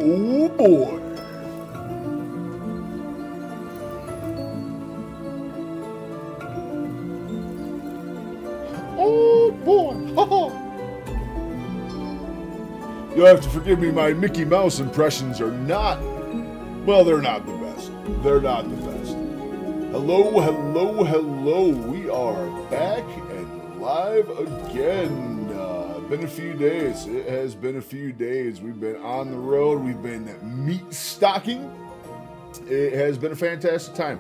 Oh boy. Oh boy. You'll have to forgive me, my Mickey Mouse impressions are not, well, they're not the best. They're not the best. Hello, hello, hello. We are back and live again. Been a few days. It has been a few days. We've been on the road. We've been meat stocking. It has been a fantastic time.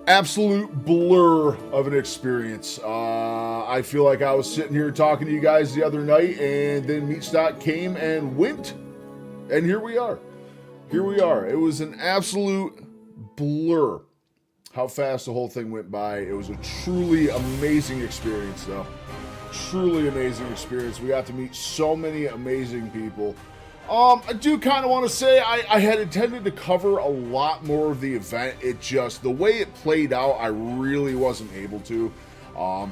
Absolute blur of an experience. I feel like I was sitting here talking to you guys the other night, and then MeatStock came and went, and here we are. here we are. It was an absolute blur how fast the whole thing went by. It was a truly amazing experience, though. Truly amazing experience. We got to meet so many amazing people. I do kind of want to say I had intended to cover a lot more of the event. It just, the way it played out, I really wasn't able to.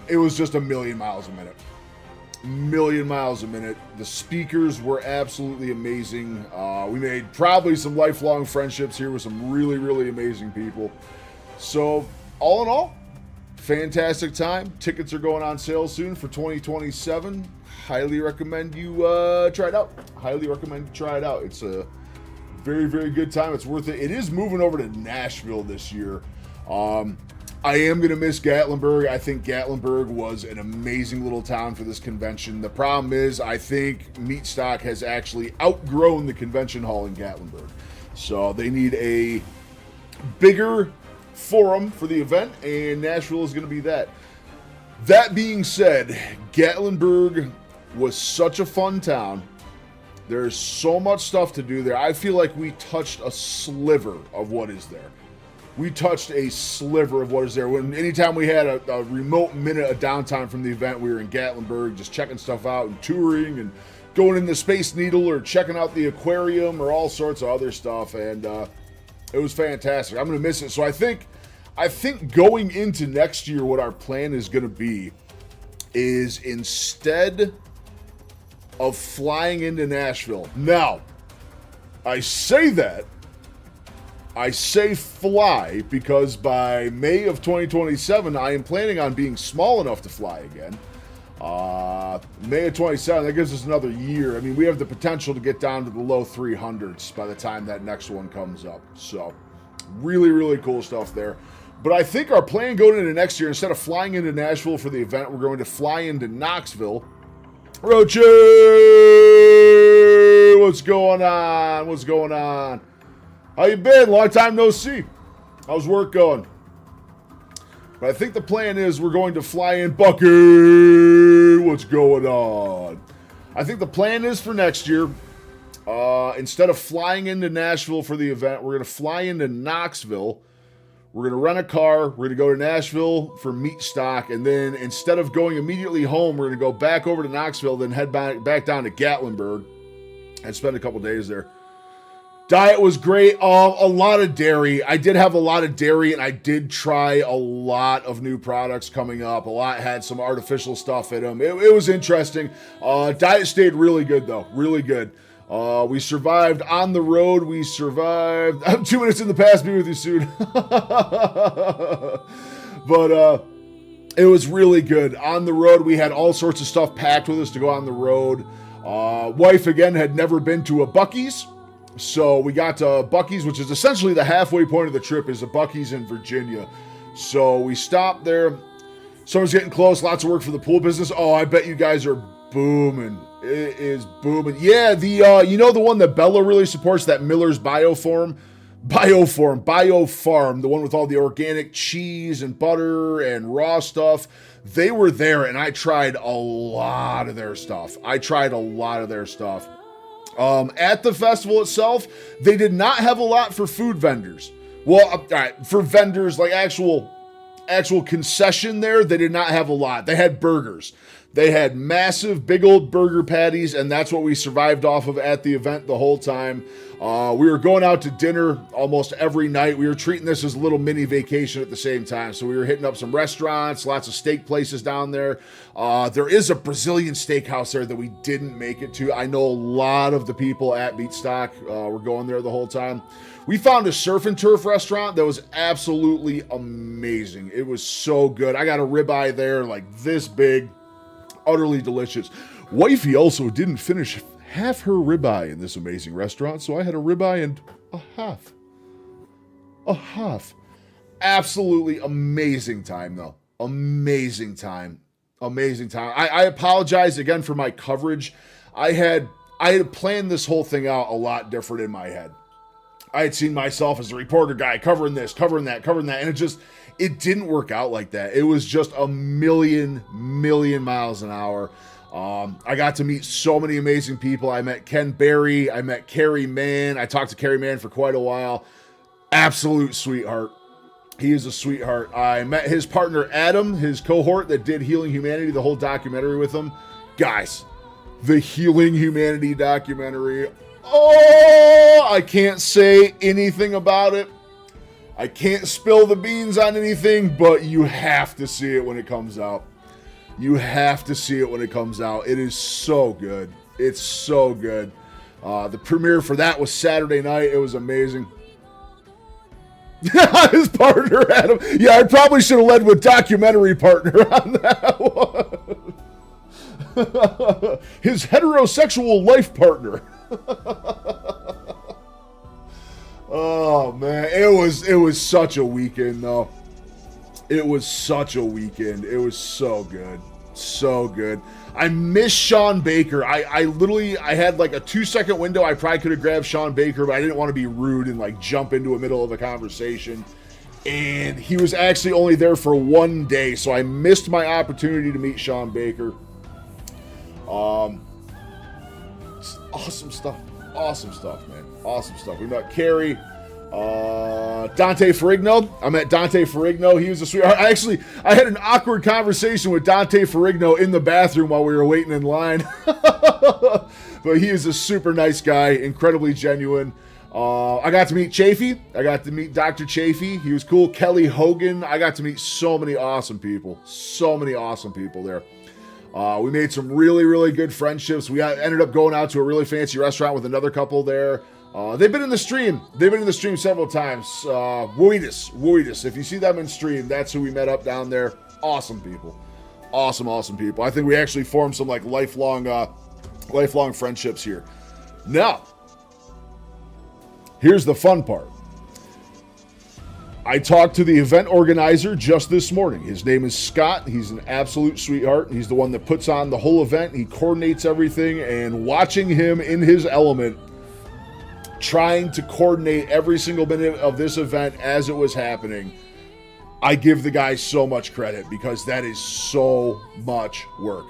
It was just a million miles a minute. Million miles a minute. The speakers were absolutely amazing. We made probably some lifelong friendships here with some really, really amazing people. So, all in all, fantastic time. Tickets are going on sale soon for 2027. Highly recommend you try it out. Highly recommend you try it out. It's a very, very good time. It's worth it. It is moving over to Nashville this year. I am going to miss Gatlinburg. I think Gatlinburg was an amazing little town for this convention. The problem is I think MeatStock has actually outgrown the convention hall in Gatlinburg. So they need a bigger forum for the event, and Nashville is going to be that. That being said, Gatlinburg was such a fun town. There's so much stuff to do there. I feel like we touched a sliver of what is there. We touched a sliver of what is there. Anytime we had a remote minute of downtime from the event, we were in Gatlinburg just checking stuff out and touring and going in the Space Needle or checking out the aquarium or all sorts of other stuff. And it was fantastic. I'm going to miss it. So I think going into next year, what our plan is going to be is instead of flying into Nashville. Now, I say fly because by May of 2027, I am planning on being small enough to fly again. May of 27, that gives us another year. I mean, we have the potential to get down to the low 300s by the time that next one comes up. So, really, really cool stuff there. But I think our plan going into next year, instead of flying into Nashville for the event, we're going to fly into Knoxville. Roche! What's going on? What's going on? How you been? Long time no see. How's work going? But I think the plan is we're going to fly in Bucky. What's going on? I think the plan is for next year, instead of flying into Nashville for the event, we're going to fly into Knoxville. We're going to rent a car. We're going to go to Nashville for MeatStock. And then instead of going immediately home, we're going to go back over to Knoxville, then head back down to Gatlinburg and spend a couple days there. Diet was great. A lot of dairy. I did have a lot of dairy, and I did try a lot of new products coming up. A lot had some artificial stuff in them. It was interesting. Diet stayed really good, though. Really good. We survived on the road. We survived. I'm 2 minutes in the past. Be with you soon. But it was really good. On the road, we had all sorts of stuff packed with us to go on the road. Wife, again, had never been to a Buc-ee's. So we got to Buc-ee's, which is essentially the halfway point of the trip, is a Buc-ee's in Virginia. So we stopped there. Summer's getting close. Lots of work for the pool business. Oh, I bet you guys are booming. It is booming. Yeah, the the one that Bella really supports, that Miller's Biofarm, the one with all the organic cheese and butter and raw stuff. They were there, and I tried a lot of their stuff. At the festival itself, they did not have a lot for food vendors. Well, all right, for vendors, like actual concession there, they did not have a lot. They had burgers. They had massive, big old burger patties, and that's what we survived off of at the event the whole time. We were going out to dinner almost every night. We were treating this as a little mini vacation at the same time. So we were hitting up some restaurants, lots of steak places down there. There is a Brazilian steakhouse there that we didn't make it to. I know a lot of the people at MeatStock were going there the whole time. We found a surf and turf restaurant that was absolutely amazing. It was so good. I got a ribeye there like this big, utterly delicious. Wifey also didn't finish half her ribeye in this amazing restaurant, so I had a ribeye and a half. Absolutely amazing time, though. Amazing time. I apologize again for my coverage. I had planned this whole thing out a lot different in my head. I had seen myself as a reporter guy covering this, covering that, and it didn't work out like that. It was just a million miles an hour. I got to meet so many amazing people. I met Ken Berry. I met Carrie Mann. I talked to Carrie Mann for quite a while. Absolute sweetheart. He is a sweetheart. I met his partner, Adam, his cohort that did Healing Humanity, the whole documentary with him. Guys, the Healing Humanity documentary. Oh, I can't say anything about it. I can't spill the beans on anything, but you have to see it when it comes out. You have to see it when it comes out. It is so good. It's so good. The premiere for that was Saturday night. It was amazing. His partner, Adam. Yeah, I probably should have led with documentary partner on that one. His heterosexual life partner. Oh, man. It was such a weekend, though. It was such a weekend. It was so good. So good. I miss Sean Baker. I had like a 2-second window. I probably could have grabbed Sean Baker, but I didn't want to be rude and like jump into the middle of a conversation. And he was actually only there for one day, so I missed my opportunity to meet Sean Baker. Awesome stuff. Awesome stuff, man. Awesome stuff. We met Carrie. Dante Ferrigno. I met Dante Ferrigno. He was a sweetheart. I had an awkward conversation with Dante Ferrigno in the bathroom while we were waiting in line. But he is a super nice guy, incredibly genuine. I got to meet Chafee. I got to meet Dr. Chafee. He was cool. Kelly Hogan. I got to meet so many awesome people. So many awesome people there. We made some really, really good friendships. We ended up going out to a really fancy restaurant with another couple there. They've been in the stream. They've been in the stream several times. Woidus. If you see them in stream, that's who we met up down there. Awesome people. Awesome people. I think we actually formed some like lifelong friendships here. Now, here's the fun part. I talked to the event organizer just this morning. His name is Scott. He's an absolute sweetheart. He's the one that puts on the whole event. He coordinates everything, and watching him in his element, trying to coordinate every single minute of this event as it was happening, I give the guy so much credit because that is so much work.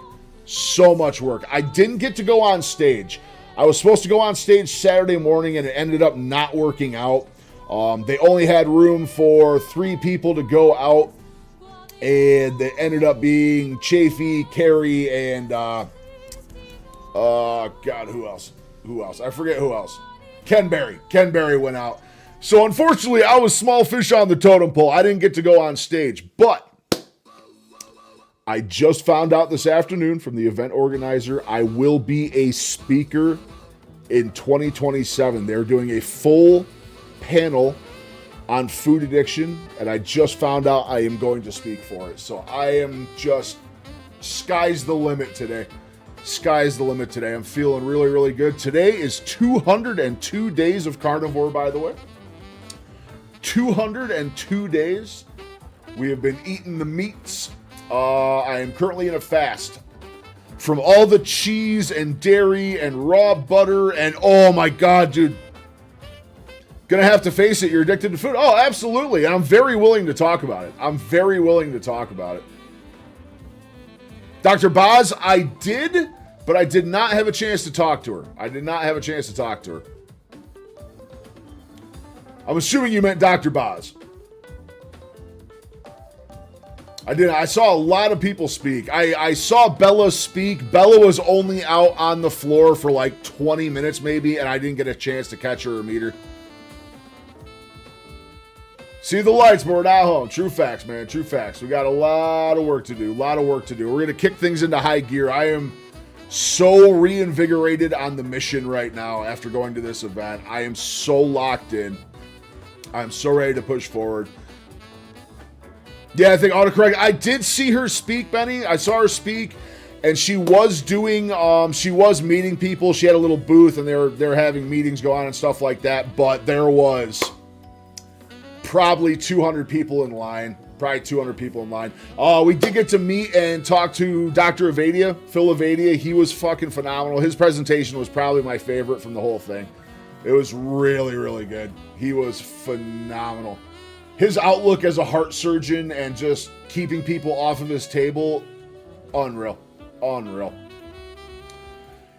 So much work. I didn't get to go on stage. I was supposed to go on stage Saturday morning and it ended up not working out. They only had room for 3 people to go out, and it ended up being Chafee, Carrie, and God, who else? I forget who else. Ken Berry. Ken Berry went out. So unfortunately, I was small fish on the totem pole. I didn't get to go on stage, but I just found out this afternoon from the event organizer, I will be a speaker in 2027. They're doing a full panel on food addiction, and I just found out I am going to speak for it. So I am just, sky's the limit today. Sky's the limit today. I'm feeling really, really good. Today is 202 days of carnivore, by the way. 202 days. We have been eating the meats. I am currently in a fast from all the cheese and dairy and raw butter and oh my God, dude. Gonna have to face it. You're addicted to food. Oh, absolutely. And I'm very willing to talk about it. Dr. Boz, I did, but I did not have a chance to talk to her. I'm assuming you meant Dr. Boz. I did. I saw a lot of people speak. I saw Bella speak. Bella was only out on the floor for like 20 minutes maybe, and I didn't get a chance to catch her or meet her. See the lights, but we're not home. True facts, man. True facts. We got a lot of work to do. We're going to kick things into high gear. I am so reinvigorated on the mission right now after going to this event. I am so locked in. I'm so ready to push forward. Yeah, I think autocorrect. I did see her speak, Benny. I saw her speak, and she was doing, she was meeting people. She had a little booth, and they were having meetings go on and stuff like that, but there was probably 200 people in line. We did get to meet and talk to Dr. Avadia, Phil Avadia. He was fucking phenomenal. His presentation was probably my favorite from the whole thing. It was really, really good. He was phenomenal. His outlook as a heart surgeon and just keeping people off of his table, unreal.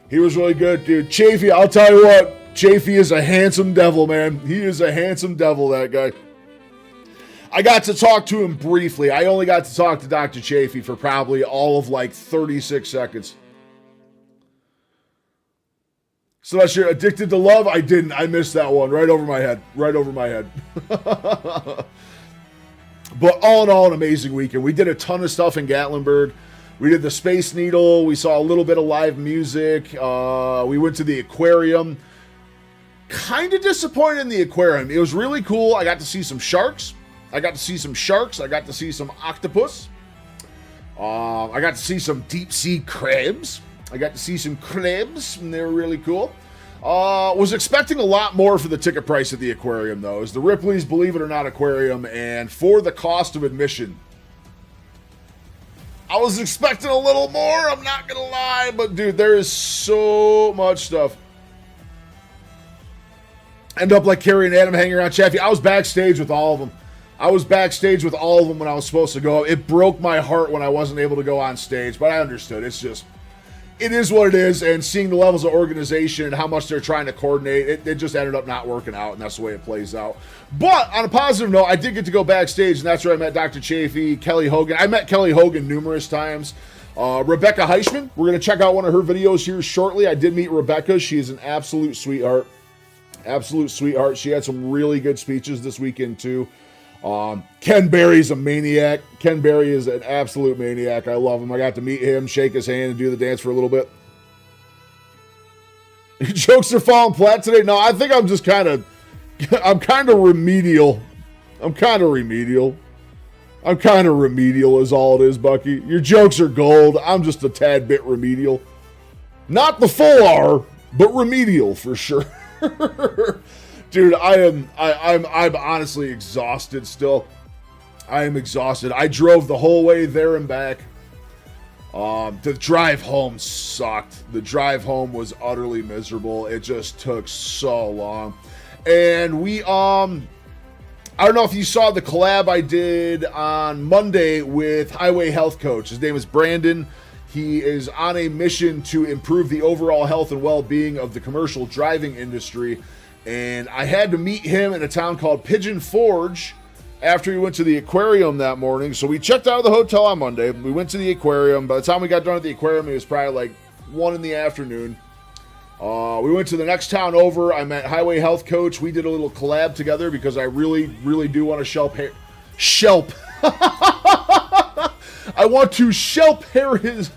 He was really good, dude. Chafee, I'll tell you what, Chafee is a handsome devil, man. He is a handsome devil, that guy. I got to talk to him briefly. I only got to talk to Dr. Chafee for probably all of like 36 seconds. So that's your Addicted to Love? I didn't. I missed that one. Right over my head. Right over my head. But all in all, an amazing weekend. We did a ton of stuff in Gatlinburg. We did the Space Needle. We saw a little bit of live music. We went to the aquarium. Kind of disappointed in the aquarium. It was really cool. I got to see some sharks. I got to see some octopus. I got to see some deep sea crabs. And they were really cool. Was expecting a lot more for the ticket price at the aquarium, though. It's the Ripley's Believe It or Not aquarium, and for the cost of admission, I was expecting a little more, I'm not gonna lie, but dude, there is so much stuff. End up like Carrie and Adam hanging around Chaffee. I was backstage with all of them. When I was supposed to go. It broke my heart when I wasn't able to go on stage, but I understood. It is what it is, and seeing the levels of organization and how much they're trying to coordinate, it just ended up not working out, and that's the way it plays out. But on a positive note, I did get to go backstage, and that's where I met Dr. Chafee, Kelly Hogan. I met Kelly Hogan numerous times. Rebecca Heichman, we're going to check out one of her videos here shortly. I did meet Rebecca. She is an absolute sweetheart. She had some really good speeches this weekend, too. Ken Berry's a maniac. Ken Berry is an absolute maniac. I love him. I got to meet him, shake his hand, and do the dance for a little bit. Jokes are falling flat today. No, I think I'm just I'm kind of remedial is all it is, Bucky. Your jokes are gold. I'm just a tad bit remedial. Not the full R, but remedial for sure. Dude, I'm honestly exhausted still. I am exhausted. I drove the whole way there and back. The drive home sucked. The drive home was utterly miserable. It just took so long. And I don't know if you saw the collab I did on Monday with Highway Health Coach. His name is Brandon. He is on a mission to improve the overall health and well-being of the commercial driving industry. And I had to meet him in a town called Pigeon Forge after we went to the aquarium that morning. So we checked out of the hotel on Monday. We went to the aquarium. By the time we got done at the aquarium, it was probably like 1 in the afternoon. We went to the next town over. I met Highway Health Coach. We did a little collab together because I really, really do want to shelp. I want to shelp hair, dude.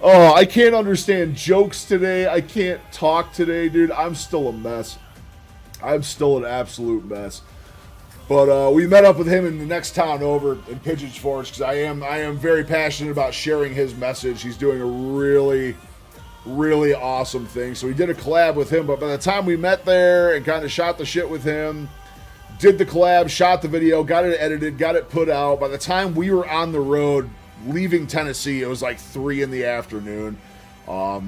Oh, I can't understand jokes today. I can't talk today, dude. I'm still a mess. I'm still an absolute mess. But we met up with him in the next town over in Pigeon Forge because I am very passionate about sharing his message. He's doing a really, really awesome thing. So we did a collab with him, but by the time we met there and kind of shot the shit with him, did the collab, shot the video, got it edited, got it put out. By the time we were on the road leaving Tennessee, it was like 3 in the afternoon.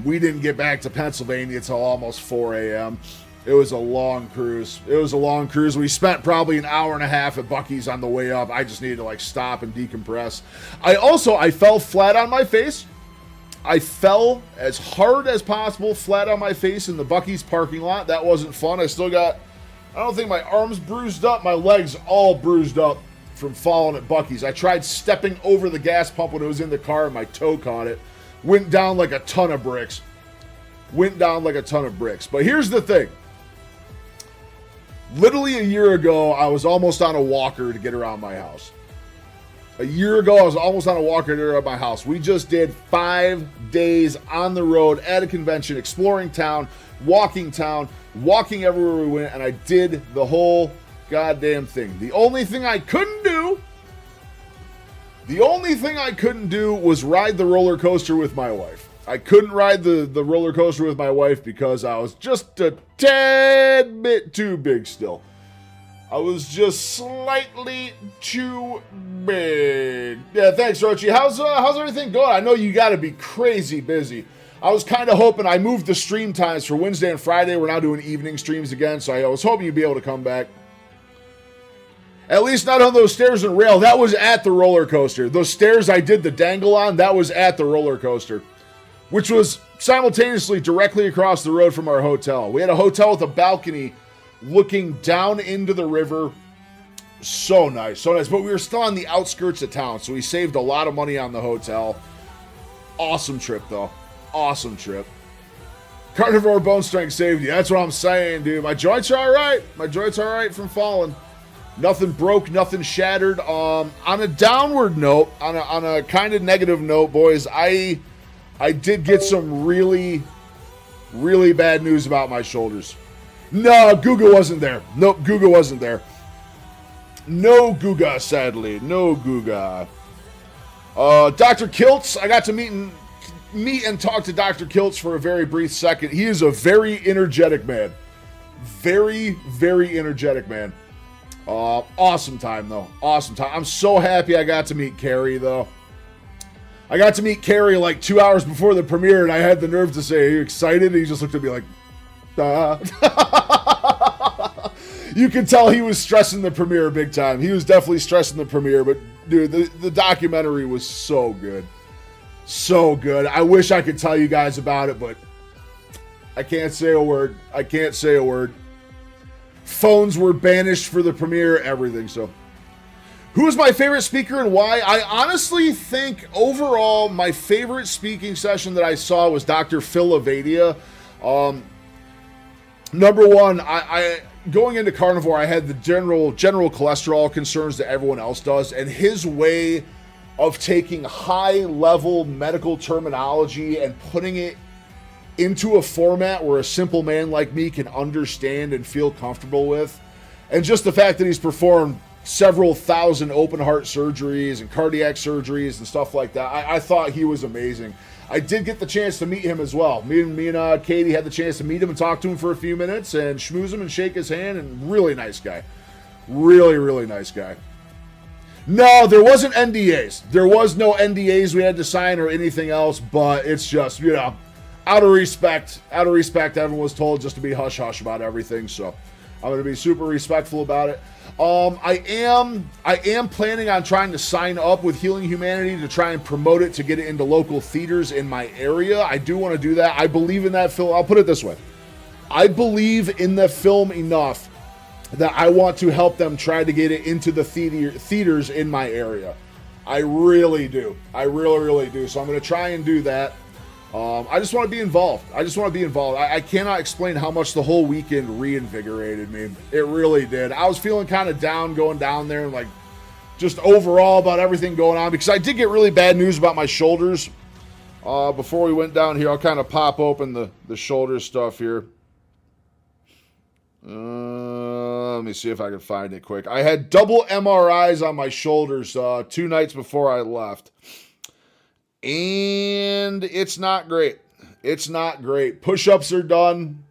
We didn't get back to Pennsylvania until almost 4 a.m. It was a long cruise. We spent probably an hour and a half at Buc-ee's on the way up. I just needed to like stop and decompress. I fell flat on my face. I fell as hard as possible flat on my face in the Buc-ee's parking lot. That wasn't fun. I don't think my arm's bruised up. My legs all bruised up from falling at Buc-ee's. I tried stepping over the gas pump when it was in the car and my toe caught it. Went down like a ton of bricks. But here's the thing. Literally a year ago, I was almost on a walker to get around my house. We just did 5 days on the road at a convention, exploring town, walking everywhere we went, and I did the whole goddamn thing. The only thing I couldn't do was ride the roller coaster with my wife. I couldn't ride the roller coaster with my wife because I was just a tad bit too big still. I was just slightly too big. Yeah, thanks, Rochi. How's everything going? I know you got to be crazy busy. I was kind of hoping I moved the stream times for Wednesday and Friday. We're now doing evening streams again, so I was hoping you'd be able to come back. At least not on those stairs and rail. That was at the roller coaster. Those stairs I did the dangle on, that was at the roller coaster. which was simultaneously directly across the road from our hotel. We had a hotel with a balcony looking down into the river. So nice, so nice. But we were still on the outskirts of town, so we saved a lot of money on the hotel. Awesome trip, though. Awesome trip. Carnivore bone strength saved you. That's what I'm saying, dude. My joints are all right. My joints are all right from falling. Nothing broke, nothing shattered. On a downward note, on a kind of negative note, boys, I did get some really, really bad news about my shoulders. No, Guga wasn't there. Nope, Guga wasn't there. No Guga, sadly. No Guga. Dr. Kiltz, I got to meet and talk to Dr. Kiltz for a very brief second. He is a very energetic man. Very, very energetic man. Awesome time, though. Awesome time. I'm so happy I got to meet Carrie, though. I got to meet Carrie like 2 hours before the premiere, and I had the nerve to say, "Are you excited?" And he just looked at me like, You could tell he was stressing the premiere big time. He was definitely stressing the premiere, but dude, the documentary was so good. So good. I wish I could tell you guys about it, but I can't say a word. I can't say a word. Phones were banished for the premiere, everything. So, who is my favorite speaker and why? I honestly think overall my favorite speaking session that I saw was Dr. Phil Avadia. Number one, I going into carnivore, I had the general cholesterol concerns that everyone else does, and his way of taking high-level medical terminology and putting it into a format where a simple man like me can understand and feel comfortable with, and just the fact that he's performed several thousand open heart surgeries and cardiac surgeries and stuff like that, I thought he was amazing. I did get the chance to meet him as well. Me and Katie had the chance to meet him and talk to him for a few minutes and schmooze him and shake his hand, and really nice guy. Really, really nice guy. No, there wasn't NDAs. There was no NDAs we had to sign or anything else, but it's just, out of respect, everyone was told just to be hush-hush about everything, so I'm going to be super respectful about it. I am planning on trying to sign up with Healing Humanity to try and promote it, to get it into local theaters in my area. I do want to do that. I believe in that film. I'll put it this way. I believe in the film enough that I want to help them try to get it into the theaters in my area. I really do. I really, really do. So I'm going to try and do that. I just want to be involved. I cannot explain how much the whole weekend reinvigorated me. It really did. I was feeling kind of down going down there and like just overall about everything going on, because I did get really bad news about my shoulders. Before we went down here, I'll kind of pop open the shoulder stuff here. Let me see if I can find it quick. I had double MRIs on my shoulders 2 nights before I left. And it's not great. It's not great. Push-ups are done.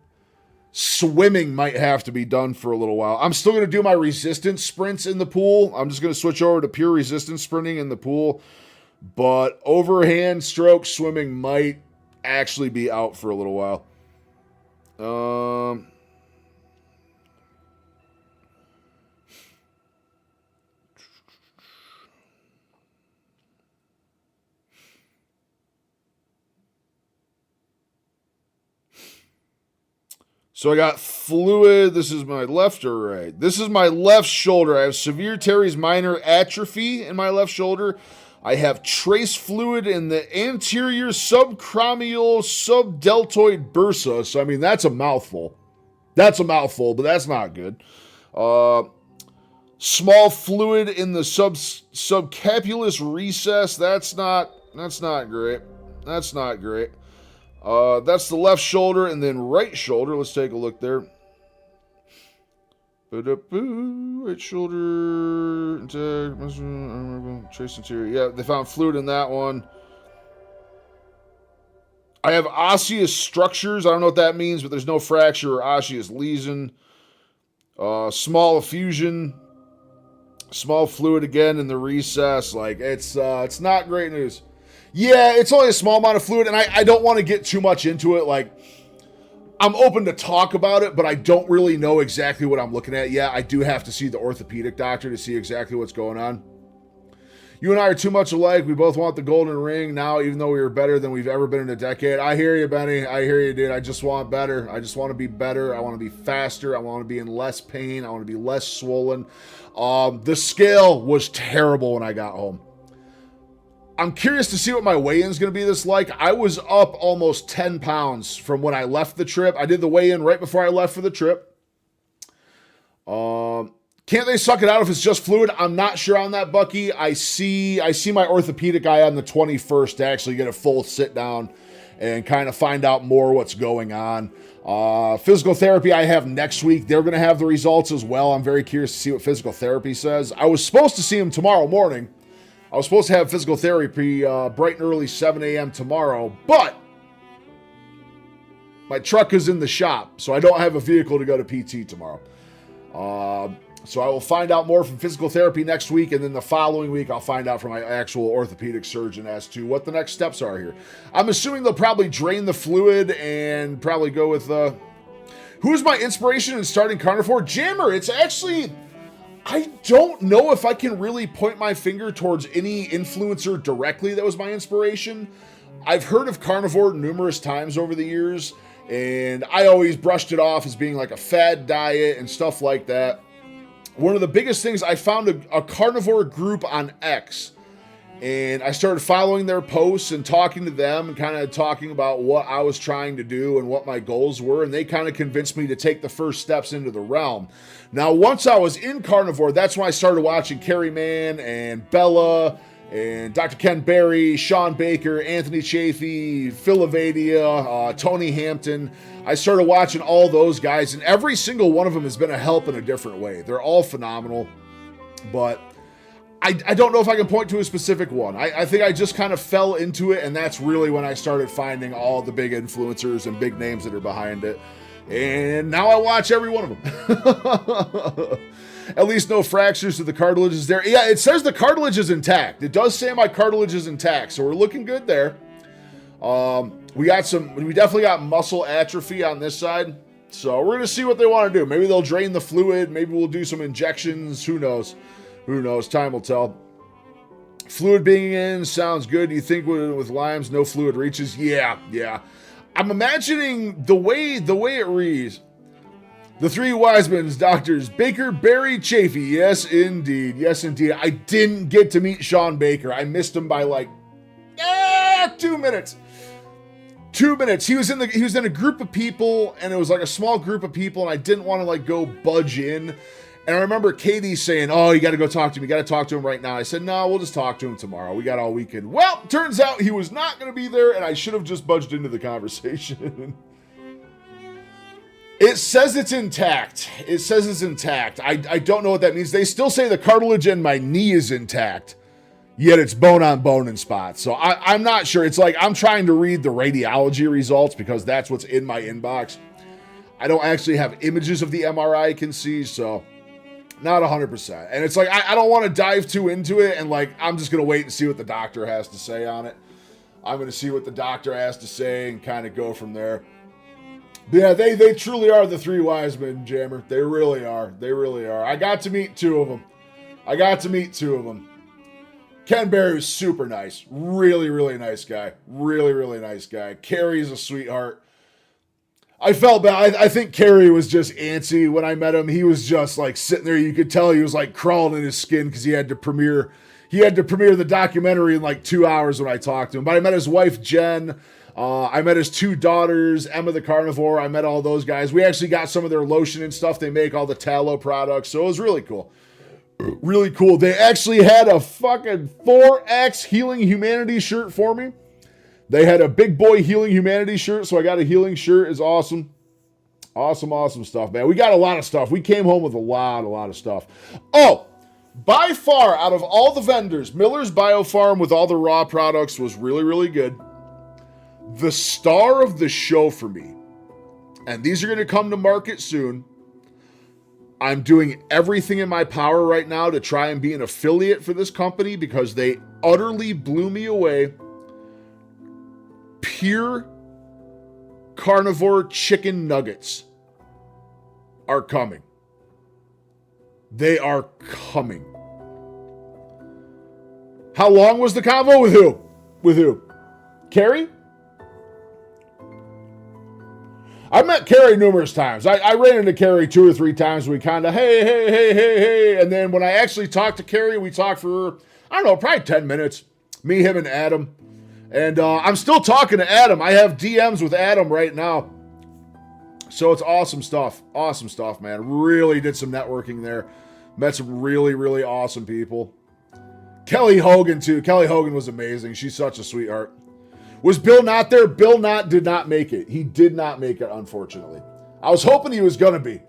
Swimming might have to be done for a little while. I'm still going to do my resistance sprints in the pool. I'm just going to switch over to pure resistance sprinting in the pool. But overhand stroke swimming might actually be out for a little while. So I got fluid. This is my left or right? This is my left shoulder. I have severe teres minor atrophy in my left shoulder. I have trace fluid in the anterior subacromial subdeltoid bursa. So, I mean, that's a mouthful. That's a mouthful, but that's not good. Small fluid in the subscapulus recess. That's not great. That's not great. That's the left shoulder, and then right shoulder. Let's take a look there. Right shoulder, trace anterior. Yeah, they found fluid in that one. I have osseous structures. I don't know what that means, but there's no fracture or osseous lesion. Small effusion. Small fluid again in the recess. Like, it's not great news. Yeah, it's only a small amount of fluid, and I don't want to get too much into it. Like, I'm open to talk about it, but I don't really know exactly what I'm looking at yet. I do have to see the orthopedic doctor to see exactly what's going on. You and I are too much alike. We both want the golden ring now, even though we are better than we've ever been in a decade. I hear you, Benny. I hear you, dude. I just want better. I just want to be better. I want to be faster. I want to be in less pain. I want to be less swollen. The scale was terrible when I got home. I'm curious to see what my weigh-in is going to be this like. I was up almost 10 pounds from when I left the trip. I did the weigh-in right before I left for the trip. Can't they suck it out if it's just fluid? I'm not sure on that, Bucky. I see my orthopedic guy on the 21st to actually get a full sit down and kind of find out more what's going on. Physical therapy I have next week. They're going to have the results as well. I'm very curious to see what physical therapy says. I was supposed to see him tomorrow morning. I was supposed to have physical therapy bright and early 7 a.m. tomorrow, but my truck is in the shop, so I don't have a vehicle to go to PT tomorrow. So I will find out more from physical therapy next week, and then the following week I'll find out from my actual orthopedic surgeon as to what the next steps are here. I'm assuming they'll probably drain the fluid and probably go with who's my inspiration in starting carnivore? Jammer. It's actually, I don't know if I can really point my finger towards any influencer directly that was my inspiration. I've heard of carnivore numerous times over the years, and I always brushed it off as being like a fad diet and stuff like that. One of the biggest things, I found a carnivore group on X, and I started following their posts and talking to them and kind of talking about what I was trying to do and what my goals were, and they kind of convinced me to take the first steps into the realm. Now, once I was in carnivore, that's when I started watching Carrie Mann and Bella and Dr. Ken Berry, Sean Baker, Anthony Chafee, Phil Avadia, Tony Hampton. I started watching all those guys, and every single one of them has been a help in a different way. They're all phenomenal, but I don't know if I can point to a specific one. I think I just kind of fell into it, and that's really when I started finding all the big influencers and big names that are behind it. And now I watch every one of them. At least no fractures to the cartilages there. Yeah, it says the cartilage is intact. It does say my cartilage is intact, so we're looking good there. We definitely got muscle atrophy on this side, so we're gonna see what they want to do. Maybe they'll drain the fluid. Maybe we'll do some injections. Who knows? Who knows? Time will tell. Fluid being in sounds good. Do you think with limes no fluid reaches? Yeah. I'm imagining the way it reads. The three wise men's doctors, Baker, Berry, Chafee. Yes, indeed. I didn't get to meet Sean Baker. I missed him by 2 minutes. 2 minutes. He was in a group of people, and it was like a small group of people, and I didn't want to go budge in. And I remember Katie saying, "Oh, you got to go talk to him. You got to talk to him right now." I said, "No, we'll just talk to him tomorrow. We got all weekend." Well, turns out he was not going to be there, and I should have just budged into the conversation. It says it's intact. I don't know what that means. They still say the cartilage in my knee is intact, yet it's bone on bone in spots. So I'm not sure. It's like I'm trying to read the radiology results because that's what's in my inbox. I don't actually have images of the MRI I can see, so not 100%. And it's like I don't want to dive too into it, and I'm just going to wait and see what the doctor has to say on it. I'm going to see what the doctor has to say and kind of go from there. But yeah, they truly are the three wise men, Jammer. They really are. I got to meet two of them. Ken Berry is super nice. Really nice guy. Really nice guy. Carrie's a sweetheart. I felt bad. I think Carrie was just antsy when I met him. He was just sitting there. You could tell he was crawling in his skin because he had to premiere the documentary in 2 hours when I talked to him. But I met his wife, Jen. I met his two daughters, Emma the Carnivore. I met all those guys. We actually got some of their lotion and stuff. They make all the tallow products. So it was really cool. Really cool. They actually had a fucking 4X Healing Humanity shirt for me. They had a big boy Healing Humanity shirt. So I got a healing shirt. It's awesome. Awesome stuff, man. We got a lot of stuff. We came home with a lot of stuff. Oh, by far out of all the vendors, Miller's Biofarm with all the raw products was really good. The star of the show for me, and these are going to come to market soon. I'm doing everything in my power right now to try and be an affiliate for this company because they utterly blew me away. Pure carnivore chicken nuggets are coming. They are coming. How long was the convo? With who? With who? Carrie? I met Carrie numerous times. I ran into Carrie 2 or 3 times. We kind of, hey. And then when I actually talked to Carrie, we talked for, I don't know, probably 10 minutes. Me, him, and Adam. And I'm still talking to Adam. I have DMs with Adam right now. So it's awesome stuff. Awesome stuff, man. Really did some networking there. Met some really, really awesome people. Kelly Hogan, too. Kelly Hogan was amazing. She's such a sweetheart. Was Bill not there? Bill did not make it. He did not make it, unfortunately. I was hoping he was going to be.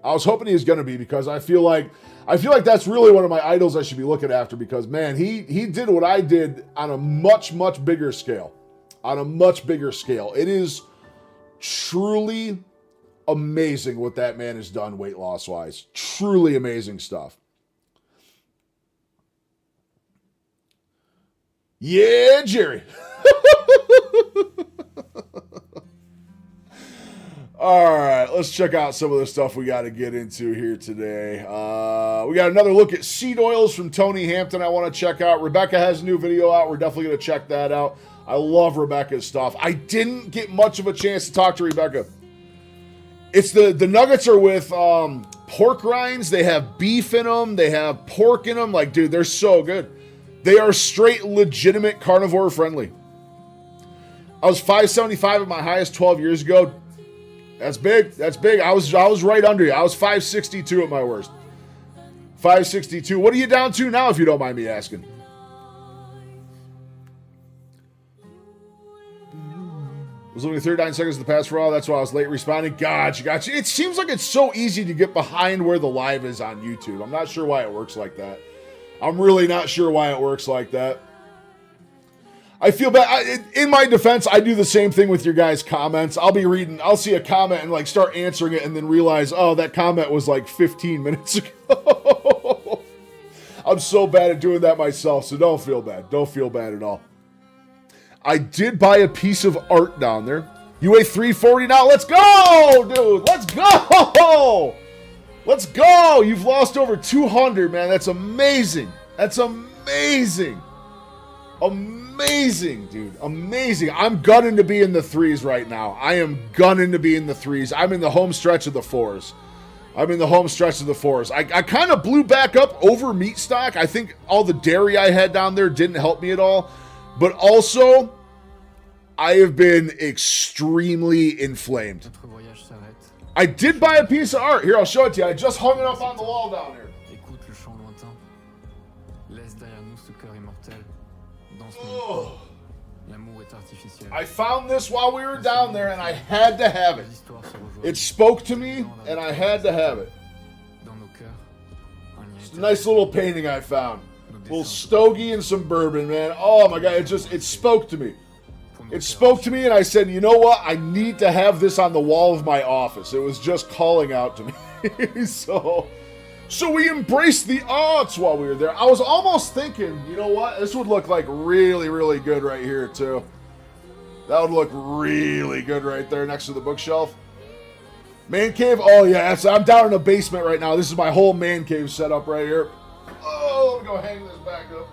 Because I feel like that's really one of my idols I should be looking after, because, man, he did what I did on a much, much bigger scale. It is truly amazing what that man has done weight loss-wise. Truly amazing stuff. Yeah, Jerry. All right, let's check out some of the stuff we got to get into here today. We got another look at seed oils from Tony Hampton I want to check out. Rebecca has a new video out. We're definitely going to check that out. I love Rebecca's stuff. I didn't get much of a chance to talk to Rebecca. It's the nuggets are with pork rinds. They have beef in them. They have pork in them. Like, dude, they're so good. They are straight, legitimate carnivore friendly. I was 575 at my highest 12 years ago. That's big. I was right under you. I was 562 at my worst. 562. What are you down to now, if you don't mind me asking? Was only 39 seconds in the past for all. That's why I was late responding. Gotcha. It seems like it's so easy to get behind where the live is on YouTube. I'm not sure why it works like that. I'm really not sure why it works like that. I feel bad. In my defense, I do the same thing with your guys' comments. I'll see a comment and like start answering it and then realize, oh, that comment was like 15 minutes ago. I'm so bad at doing that myself, so don't feel bad. Don't feel bad at all. I did buy a piece of art down there. You weigh 340 now? Let's go, dude. Let's go. Let's go. You've lost over 200, man. That's amazing. That's amazing. Amazing, dude. Amazing. I'm gunning to be in the 3s right now. I am gunning to be in the 3s. I'm in the home stretch of the 4s. I kind of blew back up over MeatStock. I think all the dairy I had down there didn't help me at all. But also, I have been extremely inflamed. I did buy a piece of art. Here, I'll show it to you. I just hung it up on the wall down here. Oh. I found this while we were down there, and I had to have it. It spoke to me, and I had to have it. It's a nice little painting I found. A little stogie and some bourbon, man. Oh my God, it spoke to me. It spoke to me, and I said, you know what? I need to have this on the wall of my office. It was just calling out to me. So we embraced the arts while we were there. I was almost thinking, you know what? This would look like really, really good right here, too. That would look really good right there next to the bookshelf. Man cave? Oh, yeah. I'm down in the basement right now. This is my whole man cave setup right here. Oh, let me go hang this back up.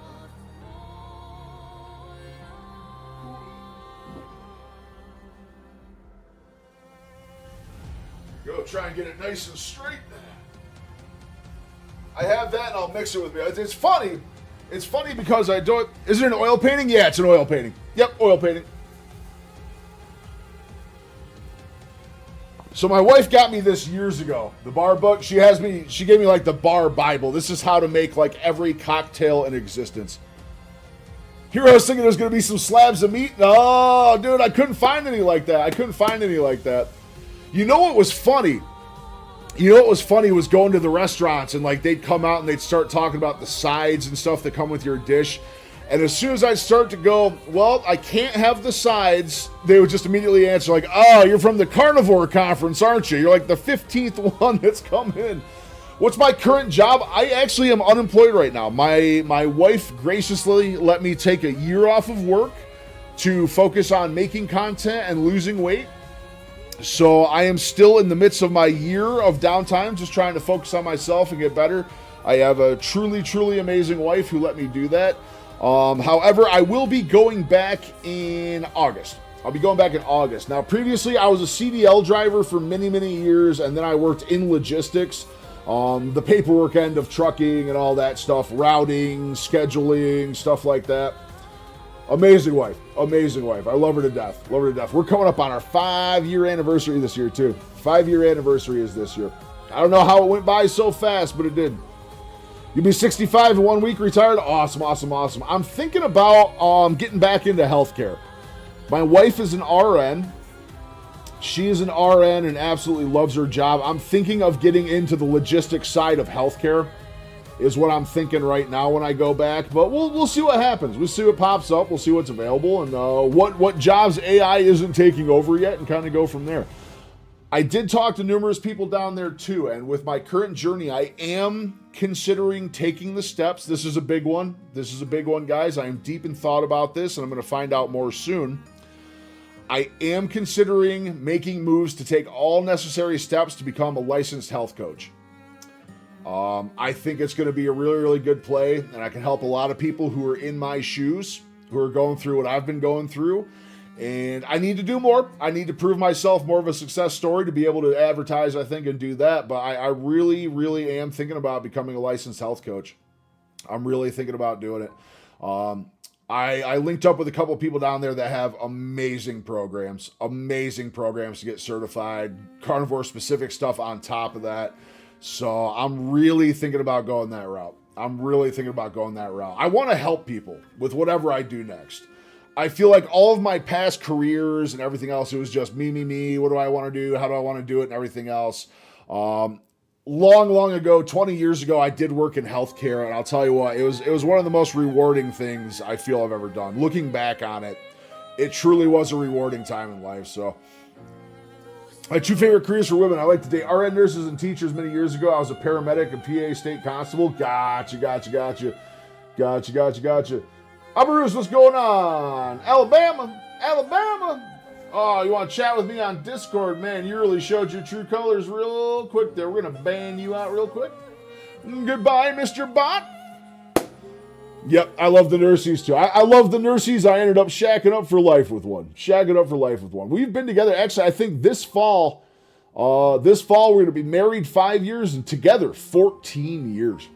Go try and get it nice and straight. I have that, and I'll mix it with me. It's funny. It's funny because I don't... Is it an oil painting? Yeah, it's an oil painting. Yep, oil painting. So my wife got me this years ago. The bar book. She gave me like the bar Bible. This is how to make like every cocktail in existence. Here I was thinking there was going to be some slabs of meat. No, dude, I couldn't find any like that. You know what was funny? Was going to the restaurants and like they'd come out and they'd start talking about the sides and stuff that come with your dish. And as soon as I'd start to go, well, I can't have the sides, they would just immediately answer like, oh, you're from the carnivore conference, aren't you? You're like the 15th one that's come in. What's my current job? I actually am unemployed right now. My wife graciously let me take a year off of work to focus on making content and losing weight. So I am still in the midst of my year of downtime, just trying to focus on myself and get better. I have a truly, truly amazing wife who let me do that. However, I will be going back in August. I'll be going back in August. Now, previously, I was a CDL driver for many, many years, and then I worked in logistics, the paperwork end of trucking and all that stuff, routing, scheduling, stuff like that. Amazing wife. Amazing wife. I love her to death. Love her to death. We're coming up on our 5-year anniversary this year, too. 5-year anniversary is this year. I don't know how it went by so fast, but it did. You'll be 65 in 1 week, retired? Awesome, awesome, awesome. I'm thinking about getting back into healthcare. My wife is an RN. She is an RN and absolutely loves her job. I'm thinking of getting into the logistics side of healthcare is what I'm thinking right now when I go back. But we'll see what happens. We'll see what pops up. We'll see what's available and what jobs AI isn't taking over yet and kind of go from there. I did talk to numerous people down there too, and with my current journey, I am considering taking the steps. This is a big one. This is a big one, guys. I am deep in thought about this, and I'm going to find out more soon. I am considering making moves to take all necessary steps to become a licensed health coach. I think it's going to be a really, really good play, and I can help a lot of people who are in my shoes, who are going through what I've been going through. And I need to do more. I need to prove myself more of a success story to be able to advertise, I think, and do that. But I really, really am thinking about becoming a licensed health coach. I'm really thinking about doing it. I linked up with a couple of people down there that have amazing programs to get certified, carnivore-specific stuff on top of that. So I'm really thinking about going that route. I want to help people with whatever I do next. I feel like all of my past careers and everything else, it was just me. What do I want to do? How do I want to do it? And everything else. Long ago, 20 years ago, I did work in healthcare. And I'll tell you what, it was one of the most rewarding things I feel I've ever done. Looking back on it, it truly was a rewarding time in life. So my 2 favorite careers for women. I like to date RN nurses and teachers. Many years ago, I was a paramedic and PA state constable. Gotcha. Bruce, what's going on? Alabama. Oh, you want to chat with me on Discord? Man, you really showed your true colors real quick there. We're going to ban you out real quick. Goodbye, Mr. Bot. Yep, I love the nurses too. I love the nurses. I ended up shagging up for life with one. We've been together. Actually, I think this fall we're going to be married 5 years and together 14 years.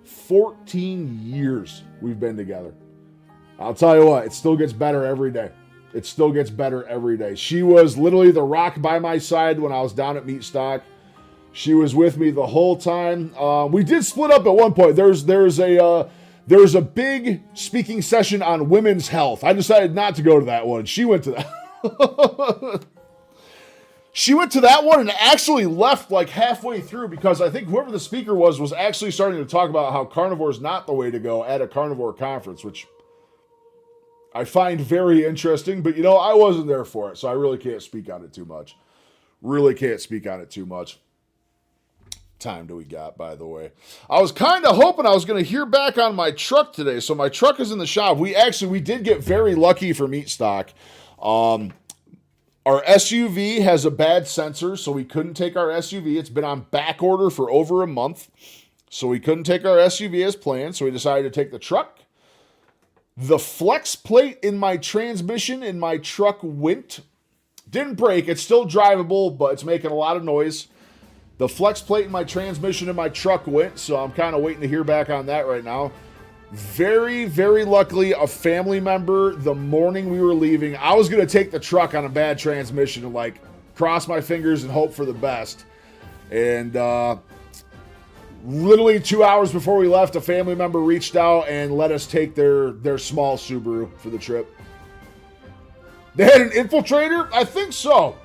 14 years we've been together. I'll tell you what, it still gets better every day. She was literally the rock by my side when I was down at MeatStock. She was with me the whole time. We did split up at one point. There's a big speaking session on women's health. I decided not to go to that one. She went to that. She went to that one and actually left like halfway through because I think whoever the speaker was actually starting to talk about how carnivore is not the way to go at a carnivore conference, which I find very interesting, but I wasn't there for it, so I really can't speak on it too much. Time do we got, by the way? I was kind of hoping I was going to hear back on my truck today, so my truck is in the shop. We did get very lucky for MeatStock. Our SUV has a bad sensor, so we couldn't take our SUV. It's been on back order for over a month, so we couldn't take our SUV as planned, so we decided to take the truck. The flex plate in my transmission in my truck didn't break. It's still drivable, but it's making a lot of noise. The flex plate in my transmission in my truck went, so I'm kind of waiting to hear back on that right now. Very, very luckily, a family member, the morning we were leaving, I was going to take the truck on a bad transmission and cross my fingers and hope for the best. And literally 2 hours before we left, a family member reached out and let us take their small Subaru for the trip. They had an infiltrator? I think so.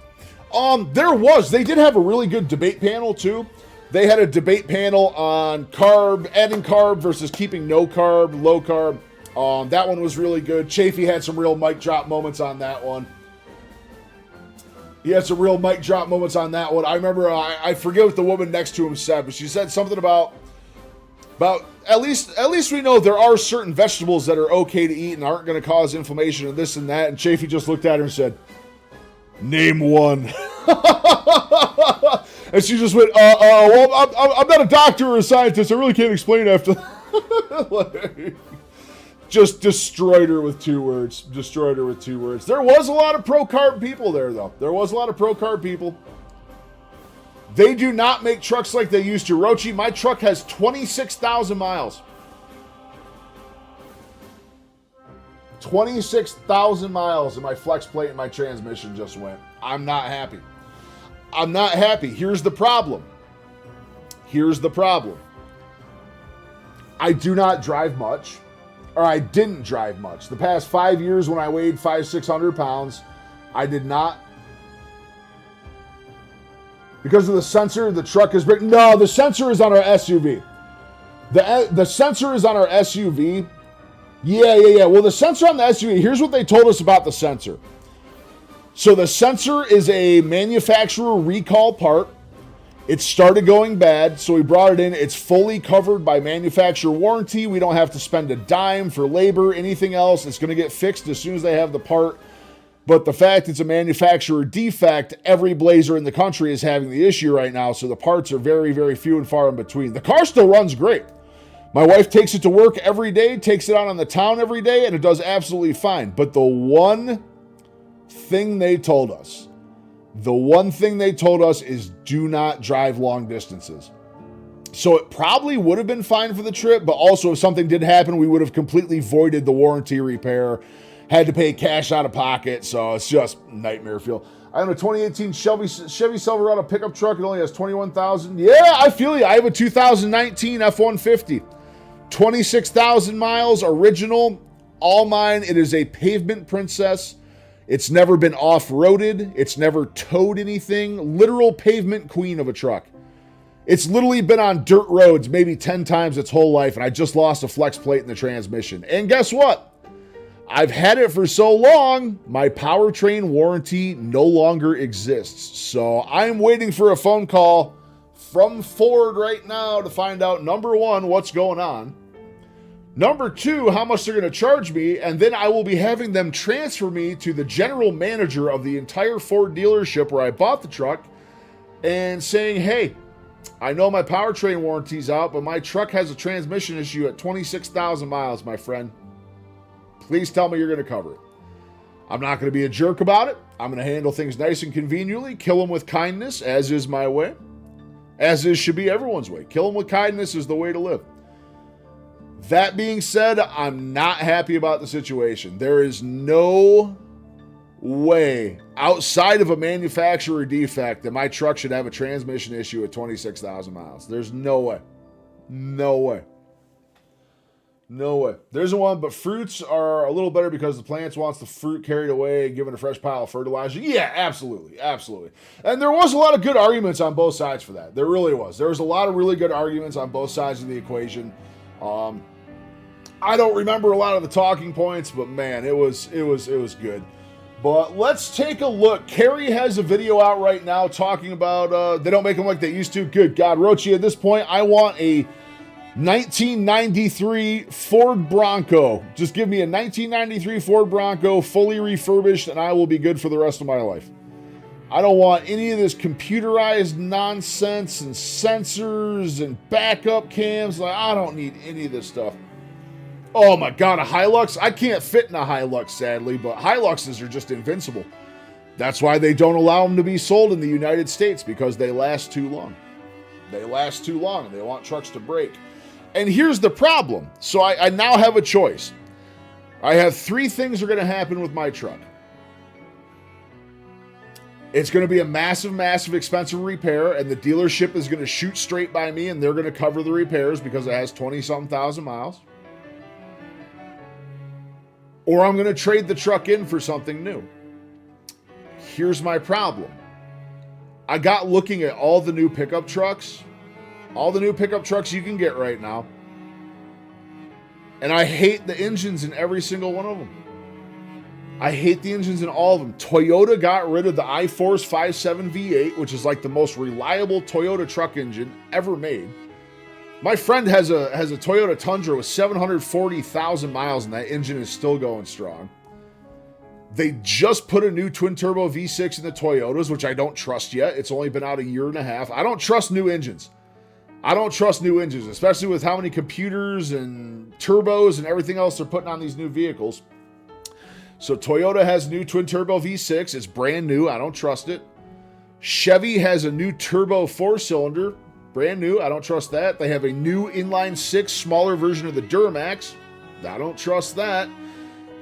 They did have a really good debate panel too. They had a debate panel on adding carb versus keeping no carb, low carb. That one was really good. Chafee had some real mic drop moments on that one. I remember, I forget what the woman next to him said, but she said something about at least we know there are certain vegetables that are okay to eat and aren't going to cause inflammation and this and that. And Chafee just looked at her and said, "Name one." And she just went, well, I'm not a doctor or a scientist. I really can't explain after. Just destroyed her with 2 words. Destroyed her with 2 words. There was a lot of pro carb people there, though. There was a lot of pro carb people. They do not make trucks like they used to. Rochi, my truck has 26,000 miles. 26,000 miles, and my flex plate and my transmission just went. I'm not happy. I'm not happy. Here's the problem. Here's the problem. I do not drive much, or I didn't drive much. The past 5 years when I weighed 500-600 pounds, I did not. Because of the sensor, the truck is breaking. No, the sensor is on our SUV. The sensor is on our SUV. Yeah. Well, the sensor on the SUV, here's what they told us about the sensor. So the sensor is a manufacturer recall part. It started going bad, so we brought it in. It's fully covered by manufacturer warranty. We don't have to spend a dime for labor, anything else. It's going to get fixed as soon as they have the part. But the fact it's a manufacturer defect, every Blazer in the country is having the issue right now, so the parts are very, very few and far in between. The car still runs great. My wife takes it to work every day, takes it out on the town every day, and it does absolutely fine. But the one thing they told us is do not drive long distances. So it probably would have been fine for the trip, but also if something did happen, we would have completely voided the warranty repair, had to pay cash out of pocket, so it's just nightmare fuel. I own a 2018 Chevy Silverado pickup truck. It only has 21,000. Yeah, I feel you. I have a 2019 F-150. 26,000 miles, original, all mine. It is a pavement princess. It's never been off-roaded. It's never towed anything. Literal pavement queen of a truck. It's literally been on dirt roads maybe 10 times its whole life, and I just lost a flex plate in the transmission. And guess what? I've had it for so long, my powertrain warranty no longer exists. So I'm waiting for a phone call from Ford right now to find out, number one, what's going on. Number two, how much they're going to charge me, and then I will be having them transfer me to the general manager of the entire Ford dealership where I bought the truck and saying, hey, I know my powertrain warranty's out, but my truck has a transmission issue at 26,000 miles, my friend. Please tell me you're going to cover it. I'm not going to be a jerk about it. I'm going to handle things nice and conveniently, kill them with kindness, as is my way, as is should be everyone's way. Kill them with kindness is the way to live. That being said, I'm not happy about the situation. There is no way outside of a manufacturer defect that my truck should have a transmission issue at 26,000 miles. There's no way. No way. No way. There's one, but fruits are a little better because the plants wants the fruit carried away and given a fresh pile of fertilizer. Yeah, absolutely. Absolutely. And there was a lot of good arguments on both sides for that. There really was. There was a lot of really good arguments on both sides of the equation. I don't remember a lot of the talking points, but man, it was good. But let's take a look. Carrie has a video out right now talking about they don't make them like they used to. Good God, Rochi, at this point, I want a 1993 Ford Bronco. Just give me a 1993 Ford Bronco, fully refurbished, and I will be good for the rest of my life. I don't want any of this computerized nonsense and sensors and backup cams. I don't need any of this stuff. Oh my God, a Hilux? I can't fit in a Hilux, sadly, but Hiluxes are just invincible. That's why they don't allow them to be sold in the United States, because they last too long. They last too long, and they want trucks to break. And here's the problem. So I now have a choice. I have 3 things that are going to happen with my truck. It's going to be a massive, massive expensive repair, and the dealership is going to shoot straight by me, and they're going to cover the repairs because it has 20-something thousand miles. Or I'm going to trade the truck in for something new. Here's my problem. I got looking at all the new pickup trucks. All the new pickup trucks you can get right now. And I hate the engines in every single one of them. I hate the engines in all of them. Toyota got rid of the iForce 5.7 V8, which is like the most reliable Toyota truck engine ever made. My friend has a Toyota Tundra with 740,000 miles, and that engine is still going strong. They just put a new twin-turbo V6 in the Toyotas, which I don't trust yet. It's only been out a year and a half. I don't trust new engines. I don't trust new engines, especially with how many computers and turbos and everything else they're putting on these new vehicles. So Toyota has a new twin turbo V6. It's brand new. I don't trust it. Chevy has a new turbo 4-cylinder. Brand new. I don't trust that. They have a new inline 6 smaller version of the Duramax. I don't trust that.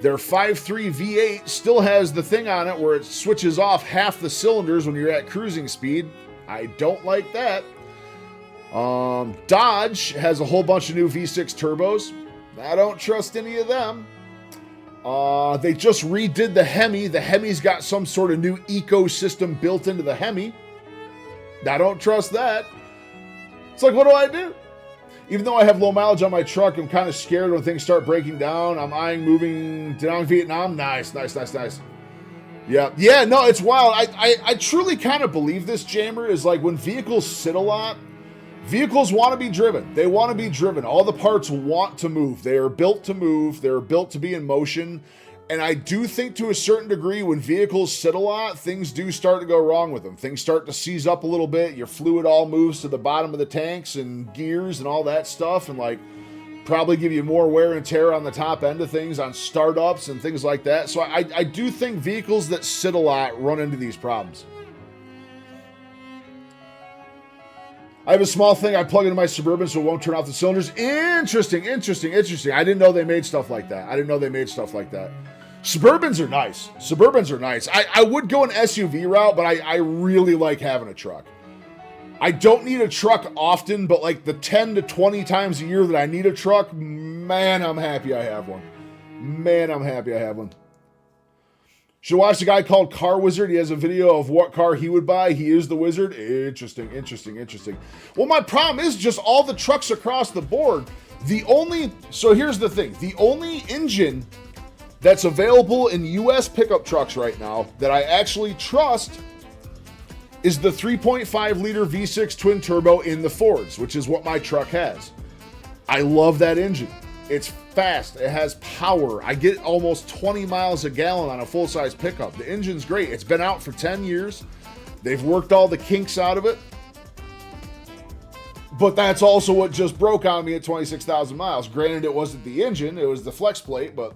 Their 5.3 V8 still has the thing on it where it switches off half the cylinders when you're at cruising speed. I don't like that. Dodge has a whole bunch of new V6 turbos. I don't trust any of them. They just redid the Hemi. The Hemi's got some sort of new ecosystem built into the Hemi. I don't trust that. It's like, what do I do? Even though I have low mileage on my truck, I'm kind of scared when things start breaking down. I'm eyeing moving to down Vietnam. Nice. Yeah, no, it's wild. I truly kind of believe this, Jammer, is like when vehicles sit a lot, vehicles want to be driven. They want to be driven. All the parts want to move. They are built to move. They're built to be in motion. And I do think to a certain degree, when vehicles sit a lot, things do start to go wrong with them. Things start to seize up a little bit. Your fluid all moves to the bottom of the tanks and gears and all that stuff. And like probably give you more wear and tear on the top end of things on startups and things like that. So I do think vehicles that sit a lot run into these problems. I have a small thing I plug into my Suburban so it won't turn off the cylinders. Interesting. I didn't know they made stuff like that. Suburbans are nice. I would go an SUV route, but I really like having a truck. I don't need a truck often, but like the 10 to 20 times a year that I need a truck, man, I'm happy I have one. Should watch a guy called Car Wizard. He has a video of what car he would buy. He is the wizard. Interesting. Well, my problem is just all the trucks across the board. So here's the thing. The only engine that's available in U.S. pickup trucks right now that I actually trust is the 3.5 liter V6 twin turbo in the Fords, which is what my truck has. I love that engine. It's fast. It has power. I get almost 20 miles a gallon on a full-size pickup. The engine's great. It's been out for 10 years. They've worked all the kinks out of it. But that's also what just broke on me at 26,000 miles. Granted, it wasn't the engine. It was the flex plate, but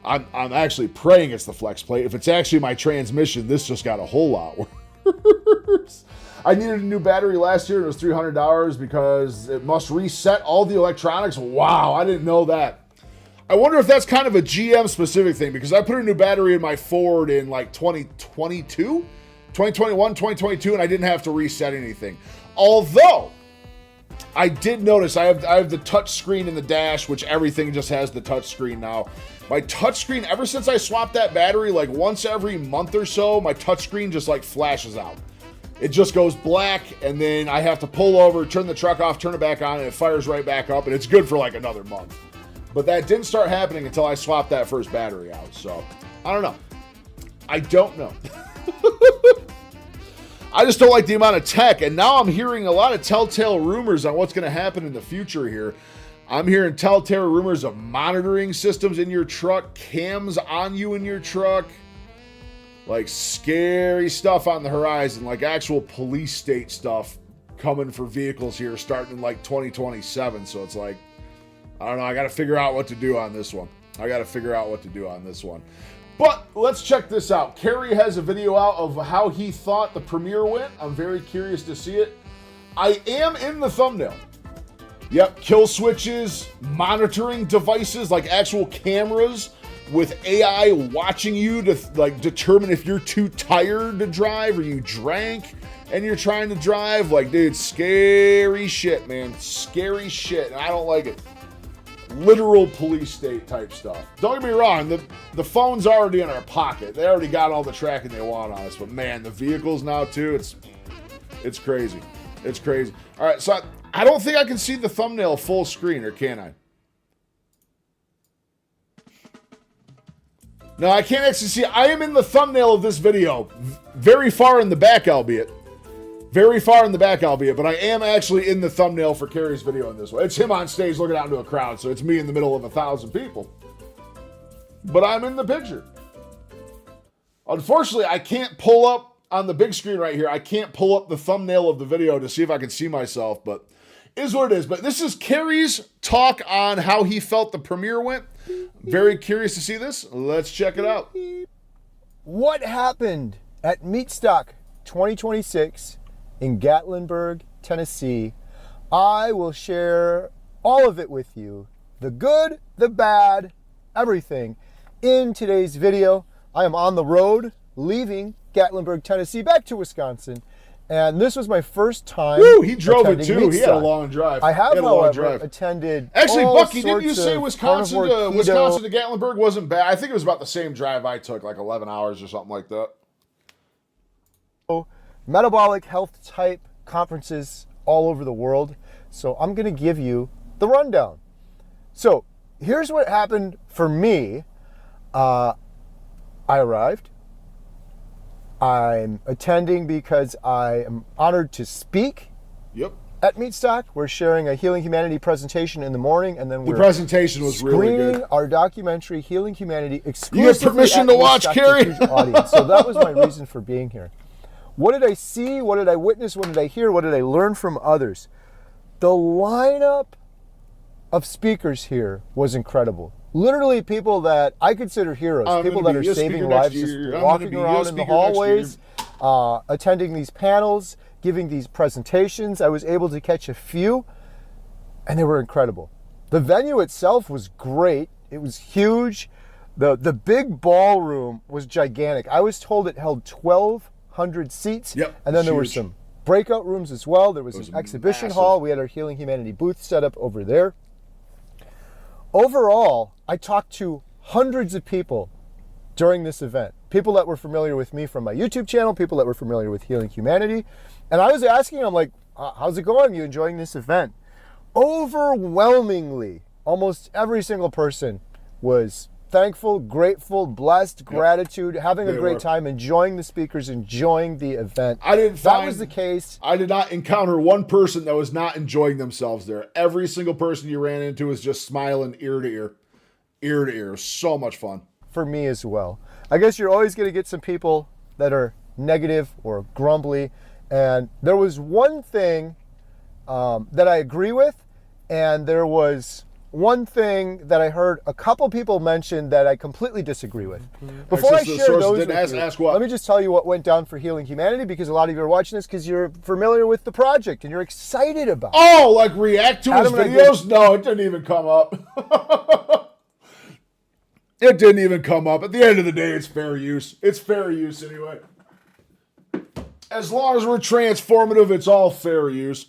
I'm actually praying it's the flex plate. If it's actually my transmission, this just got a whole lot worse. I needed a new battery last year. It was $300 because it must reset all the electronics. Wow, I didn't know that. I wonder if that's kind of a GM specific thing because I put a new battery in my Ford in like 2021, 2022, and I didn't have to reset anything. Although, I did notice I have the touch screen in the dash, which everything just has the touch screen now. My touch screen, ever since I swapped that battery, like once every month or so, my touch screen just like flashes out. It just goes black, and then I have to pull over, turn the truck off, turn it back on, and it fires right back up, and it's good for like another month. But that didn't start happening until I swapped that first battery out, so I don't know. I just don't like the amount of tech, and now I'm hearing a lot of telltale rumors on what's going to happen in the future here. I'm hearing telltale rumors of monitoring systems in your truck, cams on you in your truck, like scary stuff on the horizon, like actual police state stuff coming for vehicles here starting in like 2027. So it's like, I don't know, I got to figure out what to do on this one. But let's check this out. Kerry has a video out of how he thought the premiere went. I'm very curious to see it. I am in the thumbnail. Yep, kill switches, monitoring devices, like actual cameras with AI watching you to like determine if you're too tired to drive or you drank and you're trying to drive. Like, dude, scary shit, man. Scary shit. And I don't like it. Literal police state type stuff. Don't get me wrong, the phone's already in our pocket. They already got all the tracking they want on us. But man, the vehicles now too, it's crazy. It's crazy. All right, so I don't think I can see the thumbnail full screen, or can I? No, I can't actually see. I am in the thumbnail of this video. Very far in the back, albeit. But I am actually in the thumbnail for Kerry's video in this one. It's him on stage looking out into a crowd, so it's me in the middle of 1,000 people. But I'm in the picture. Unfortunately, I can't pull up on the big screen right here. I can't pull up the thumbnail of the video to see if I can see myself, but it is what it is. But this is Kerry's talk on how he felt the premiere went. Very curious to see this. Let's check it out. What happened at MeatStock 2026 in Gatlinburg, Tennessee? I will share all of it with you. The good, the bad, everything in today's video. I am on the road leaving Gatlinburg, Tennessee, back to Wisconsin. And this was my first time. Woo, he drove it too. MeatStock. He had a long drive. I have, however, attended. Actually, all Bucky, didn't you sorts say of Wisconsin to carnivore keto- Gatlinburg wasn't bad? I think it was about the same drive I took, like 11 hours or something like that. Metabolic health type conferences all over the world. So I'm going to give you the rundown. So here's what happened for me. I arrived. I'm attending because I am honored to speak. Yep. At MeatStock. We're sharing a Healing Humanity presentation in the morning, and then the presentation was really screening good. Our documentary Healing Humanity exclusively. You have permission to watch, Kerry. So that was my reason for being here. What did I see? What did I witness? What did I hear? What did I learn from others? The lineup of speakers here was incredible. Literally people that I consider heroes, people that are saving lives, just walking around in the hallways, attending these panels, giving these presentations. I was able to catch a few, and they were incredible. The venue itself was great. It was huge. The big ballroom was gigantic. I was told it held 1,200 seats, and then there were some breakout rooms as well. There was an exhibition hall. We had our Healing Humanity booth set up over there. Overall, I talked to hundreds of people during this event. People that were familiar with me from my YouTube channel, people that were familiar with Healing Humanity. And I was asking them, like, how's it going? You enjoying this event? Overwhelmingly, almost every single person was thankful, grateful, blessed, gratitude, having a great time, enjoying the speakers, enjoying the event. That was the case. I did not encounter one person that was not enjoying themselves there. Every single person you ran into was just smiling ear to ear. Ear to ear. So much fun. For me as well. I guess you're always going to get some people that are negative or grumbly. And there was one thing that I agree with, and there was one thing that I heard a couple people mention that I completely disagree with. Before I share those with you, let me just tell you what went down for Healing Humanity, because a lot of you are watching this because you're familiar with the project and you're excited about it. Oh, like react to his videos? No, it didn't even come up. It didn't even come up. At the end of the day, it's fair use. It's fair use anyway. As long as we're transformative, it's all fair use.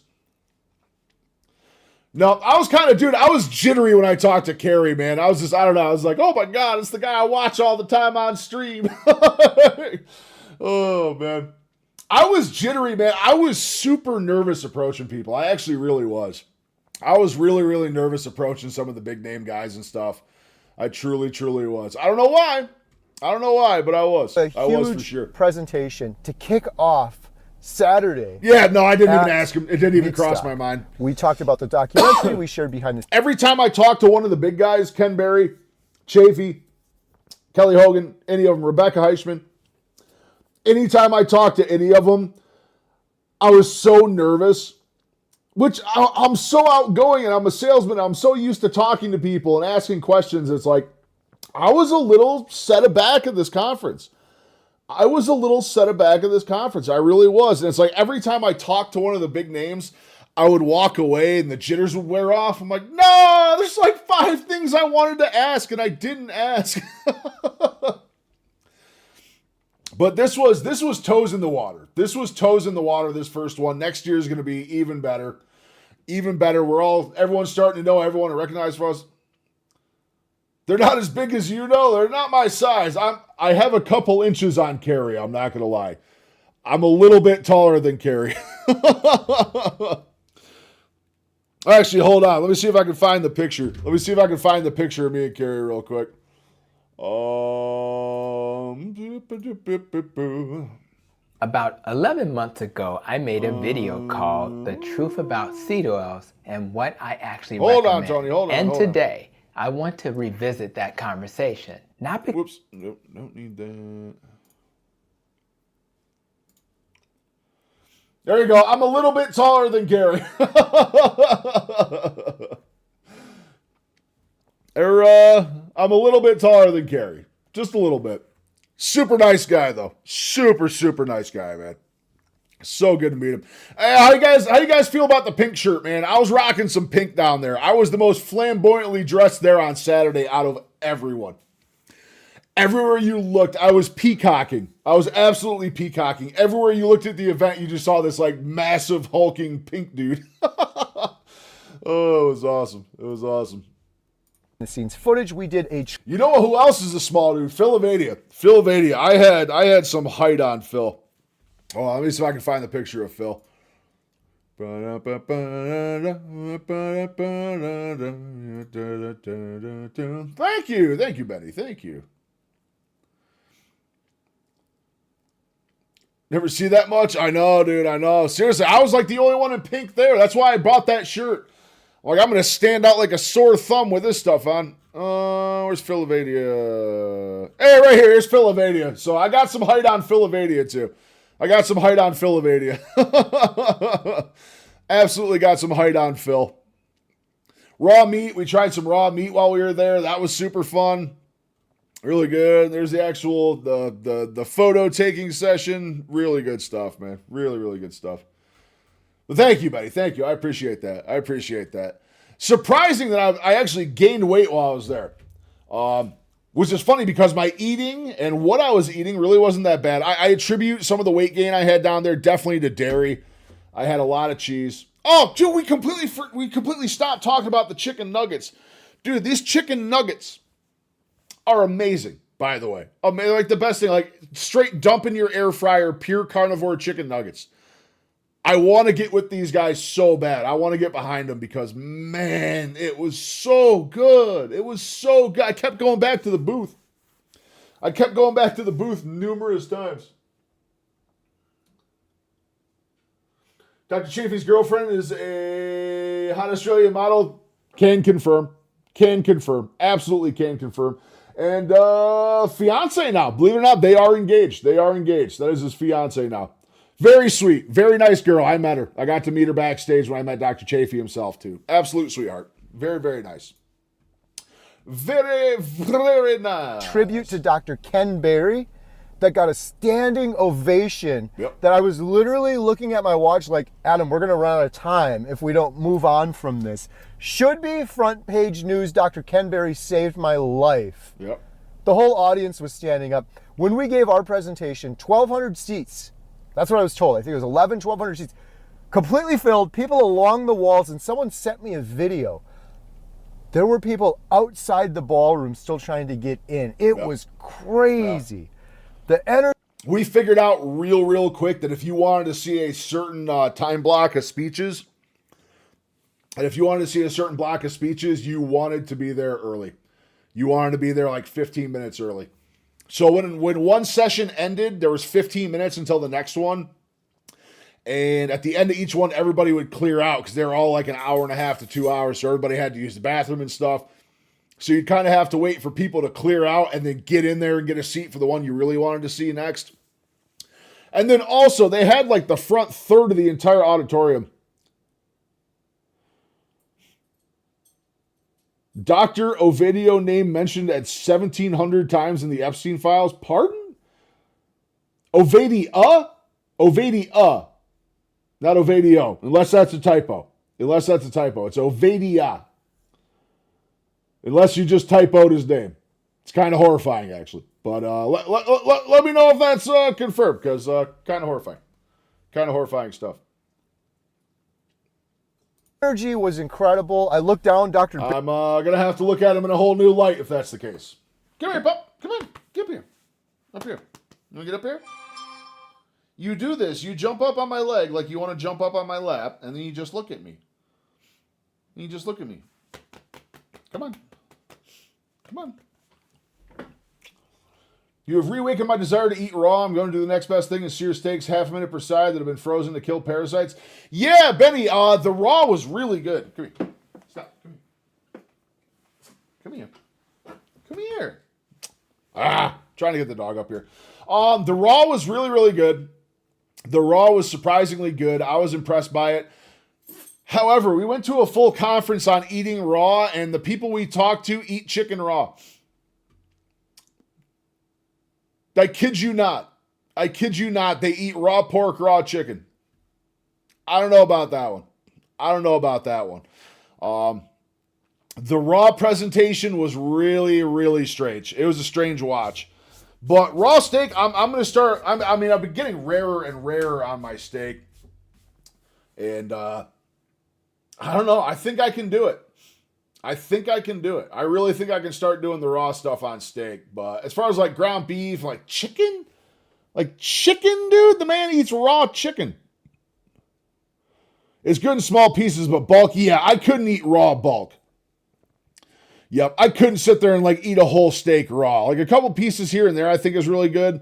No, I was kind of, dude, I was jittery when I talked to Kerry, man. I was just, I don't know. I was like, oh my God, it's the guy I watch all the time on stream. Oh, man. I was jittery, man. I was super nervous approaching people. I actually really was. I was really, really nervous approaching some of the big name guys and stuff. I truly, truly was. I don't know why. But I was. I was for sure. Presentation to kick off Saturday. Yeah, no, I didn't even ask him. It didn't even cross my mind. We talked about the documentary. We shared behind the... Every time I talk to one of the big guys, Ken Berry, Chafee, Kelly Hogan, any of them, Rebecca Heichman, anytime I talk to any of them, I was so nervous, which I'm so outgoing and I'm a salesman. I'm so used to talking to people and asking questions. It's like, I was a little set aback at this conference. I really was. And it's like every time I talked to one of the big names, I would walk away and the jitters would wear off. I'm like, no, there's like 5 things I wanted to ask and I didn't ask. But this was toes in the water. This first one. Next year is going to be even better. Even better. Everyone's starting to know, everyone to recognize for us. They're not as big as you know. They're not my size. I have a couple inches on Kerry. I'm not going to lie. I'm a little bit taller than Kerry. Actually, hold on. Let me see if I can find the picture. Of me and Kerry real quick. About 11 months ago, I made a video called The Truth About Seed Oils and What I Actually Recommend. Hold on, Tony. Hold on. And today, I want to revisit that conversation. Whoops. Nope, don't need that. There you go. I'm a little bit taller than Gary. I'm a little bit taller than Gary. Just a little bit. Super nice guy, though. Super, super nice guy, man. So good to meet him. Hey, how you guys feel about the pink shirt, man? I was rocking some pink down there. I was the most flamboyantly dressed there on Saturday out of everyone. Everywhere you looked, I was peacocking. I was absolutely peacocking. Everywhere you looked at the event, you just saw this like massive hulking pink dude. Oh, it was awesome. It was awesome. The scenes footage, we did a You know who else is a small dude? Phil Avadia. Phil Avadia. I had some height on Phil. Oh, let me see if I can find the picture of Phil. Thank you, Benny. Thank you. Never see that much? I know, dude. I know. Seriously, I was like the only one in pink there. That's why I bought that shirt. Like, I'm going to stand out like a sore thumb with this stuff on. Where's Phil Avadia? Hey, right here. Here's Phil Avadia. So I got some height on Phil Avadia, too. I got some height on Phil Avadia. Absolutely got some height on Phil. Raw meat. We tried some raw meat while we were there. That was super fun. Really good. There's the actual, the photo taking session. Really good stuff, man. Really, really good stuff. But thank you, buddy. Thank you. I appreciate that. I appreciate that. Surprising that I actually gained weight while I was there. Which is funny because my eating and what I was eating really wasn't that bad. I attribute some of the weight gain I had down there definitely to dairy. I had a lot of cheese. Oh, dude, we completely stopped talking about the chicken nuggets. Dude, these chicken nuggets are amazing, by the way. Like the best thing, like straight dump in your air fryer, pure carnivore chicken nuggets. I want to get with these guys so bad. I want to get behind them because, man, it was so good. It was so good. I kept going back to the booth. Numerous times. Dr. Chafee's girlfriend is a hot Australian model. Can confirm. Absolutely can confirm. And fiance now. Believe it or not, they are engaged. That is his fiance now. Very sweet. Very nice girl. I met her. I got to meet her backstage when I met Dr. Chafee himself, too. Absolute sweetheart. Very, very nice. Very, very nice. tribute to Dr. Ken Berry that got a standing ovation. Yep. That I was literally looking at my watch like, Adam, we're going to run out of time if we don't move on from this. Should be front page news. Dr. Ken Berry saved my life. Yep. The whole audience was standing up. When we gave our presentation, 1,200 seats. That's what I was told. I think it was 1,200 seats. Completely filled, people along the walls, and someone sent me a video. There were people outside the ballroom still trying to get in. It was crazy. The energy. We figured out real quick that if you wanted to see a certain time block of speeches, you wanted to be there early. You wanted to be there like 15 minutes early. So when one session ended, there was 15 minutes until the next one. And at the end of each one, everybody would clear out because they were all like an hour and a half to 2 hours. So everybody had to use the bathroom and stuff. So you'd kind of have to wait for people to clear out and then get in there and get a seat for the one you really wanted to see next. And then also they had like the front third of the entire auditorium. Dr. Ovidio name mentioned at 1,700 times in the Epstein files. Pardon? Ovidia? Ovidia. Not Ovidio. Unless that's a typo. It's Ovidia. Unless you just typoed his name. It's kind of horrifying, actually. But let me know if that's confirmed, because kind of horrifying. Kind of horrifying stuff. Energy was incredible. I looked down, Dr. I'm going to have to look at him in a whole new light if that's the case. Come here, pup. Come on. Get up here. Up here. You want to get up here? You do this. You jump up on my leg like you want to jump up on my lap, and then you just look at me. Come on. Come on. You have reawakened my desire to eat raw. I'm going to do the next best thing is sear steaks, half a minute per side that have been frozen to kill parasites. Yeah, Benny, the raw was really good. Come here. Stop. Come here. Come here. Trying to get the dog up here. The raw was really, really good. The raw was surprisingly good. I was impressed by it. However, we went to a full conference on eating raw, and the people we talked to eat chicken raw. I kid you not. I kid you not. They eat raw pork, raw chicken. I don't know about that one. The raw presentation was really, really strange. It was a strange watch. But raw steak, I'm going to start. I've been getting rarer and rarer on my steak. And I don't know. I think I can do it. I really think I can start doing the raw stuff on steak. But as far as like ground beef, like chicken, dude, the man eats raw chicken. It's good in small pieces, but bulk, yeah, I couldn't eat raw bulk. Yep, I couldn't sit there and like eat a whole steak raw. Like a couple pieces here and there I think is really good.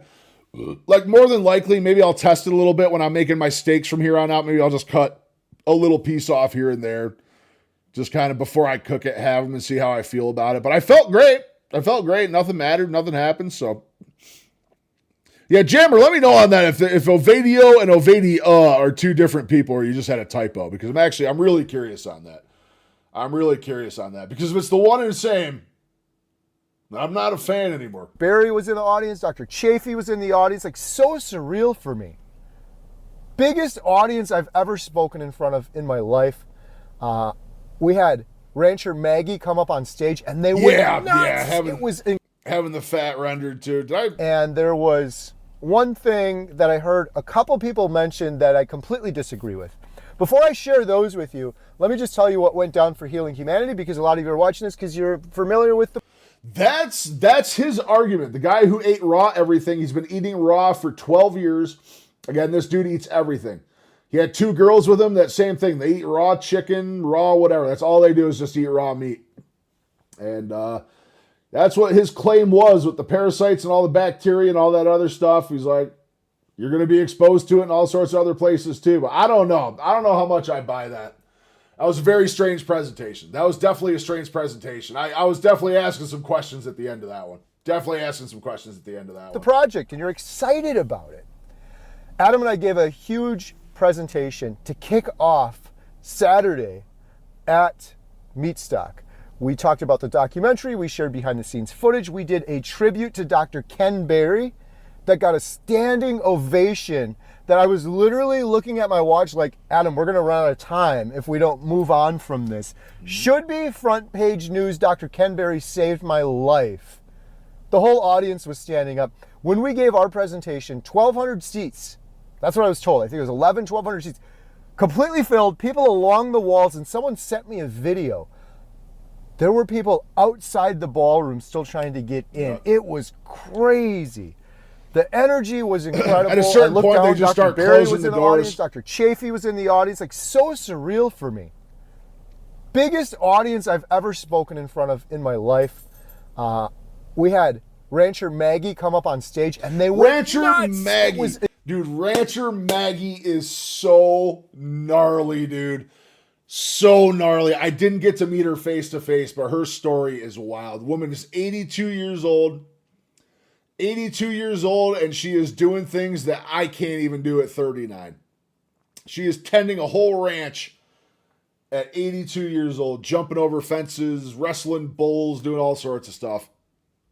Like more than likely, maybe I'll test it a little bit when I'm making my steaks from here on out. Maybe I'll just cut a little piece off here and there. Just kind of before I cook it, have them and see how I feel about it. But I felt great. Nothing mattered. Nothing happened. So, yeah, Jammer, let me know on that if Ovadio and Ovadia are two different people or you just had a typo. Because I'm really curious on that. Because if it's the one and the same, I'm not a fan anymore. Barry was in the audience. Dr. Chafee was in the audience. Like, so surreal for me. Biggest audience I've ever spoken in front of in my life. We had Rancher Maggie come up on stage, and they went nuts. Having the fat rendered too. And there was one thing that I heard a couple people mention that I completely disagree with. Before I share those with you, let me just tell you what went down for Healing Humanity, because a lot of you are watching this because you're familiar with the... That's his argument. The guy who ate raw everything, he's been eating raw for 12 years. Again, this dude eats everything. He had two girls with him, that same thing. They eat raw chicken, raw whatever. That's all they do is just eat raw meat. And that's what his claim was with the parasites and all the bacteria and all that other stuff. He's like, you're going to be exposed to it in all sorts of other places too. But I don't know. I don't know how much I buy that. That was a very strange presentation. That was definitely a strange presentation. I was definitely asking some questions at the end of that one. The project, and you're excited about it. Adam and I gave a huge presentation to kick off Saturday at MeatStock. We talked about the documentary, we shared behind the scenes footage, we did a tribute to Dr. Ken Berry that got a standing ovation that I was literally looking at my watch like, Adam, we're gonna run out of time if we don't move on from this. Should be front page news, Dr. Ken Berry saved my life. The whole audience was standing up. When we gave our presentation, 1,200 seats, that's what I was told. I think it was 1,200 seats. Completely filled, people along the walls, and someone sent me a video. There were people outside the ballroom still trying to get in. It was crazy. The energy was incredible. At a certain point, they just start closing the doors. Dr. Chafee was in the audience. Like, so surreal for me. Biggest audience I've ever spoken in front of in my life. We had Rancher Maggie come up on stage, and they went nuts. Maggie. Dude, Rancher Maggie is so gnarly, dude. So gnarly. I didn't get to meet her face to face, but her story is wild. The woman is 82 years old. 82 years old, and she is doing things that I can't even do at 39. She is tending a whole ranch at 82 years old, jumping over fences, wrestling bulls, doing all sorts of stuff.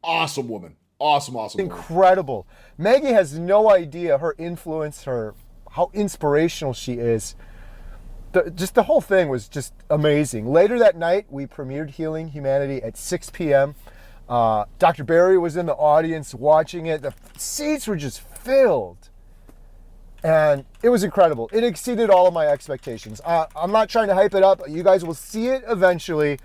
Awesome woman. Awesome woman. Incredible. Maggie has no idea her influence, how inspirational she is. The whole thing was just amazing. Later that night, we premiered Healing Humanity at 6 p.m. Dr. Barry was in the audience watching it. The seats were just filled. And it was incredible. It exceeded all of my expectations. I'm not trying to hype it up. You guys will see it eventually.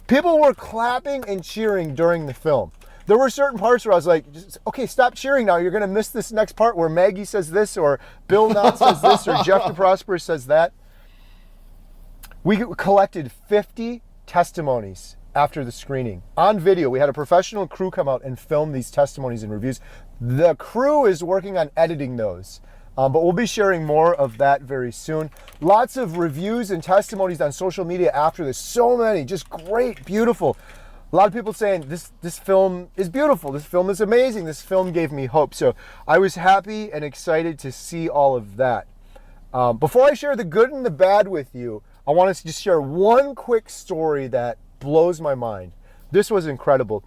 People were clapping and cheering during the film. There were certain parts where I was like, okay, stop cheering now. You're going to miss this next part where Maggie says this, or Bill Knott says this, or Jeff DeProsper says that. We collected 50 testimonies after the screening. On video, we had a professional crew come out and film these testimonies and reviews. The crew is working on editing those, but we'll be sharing more of that very soon. Lots of reviews and testimonies on social media after this. So many, just great, beautiful. A lot of people saying this film is beautiful, this film is amazing, this film gave me hope. So I was happy and excited to see all of that. Before I share the good and the bad with you, I want to just share one quick story that blows my mind. This was incredible.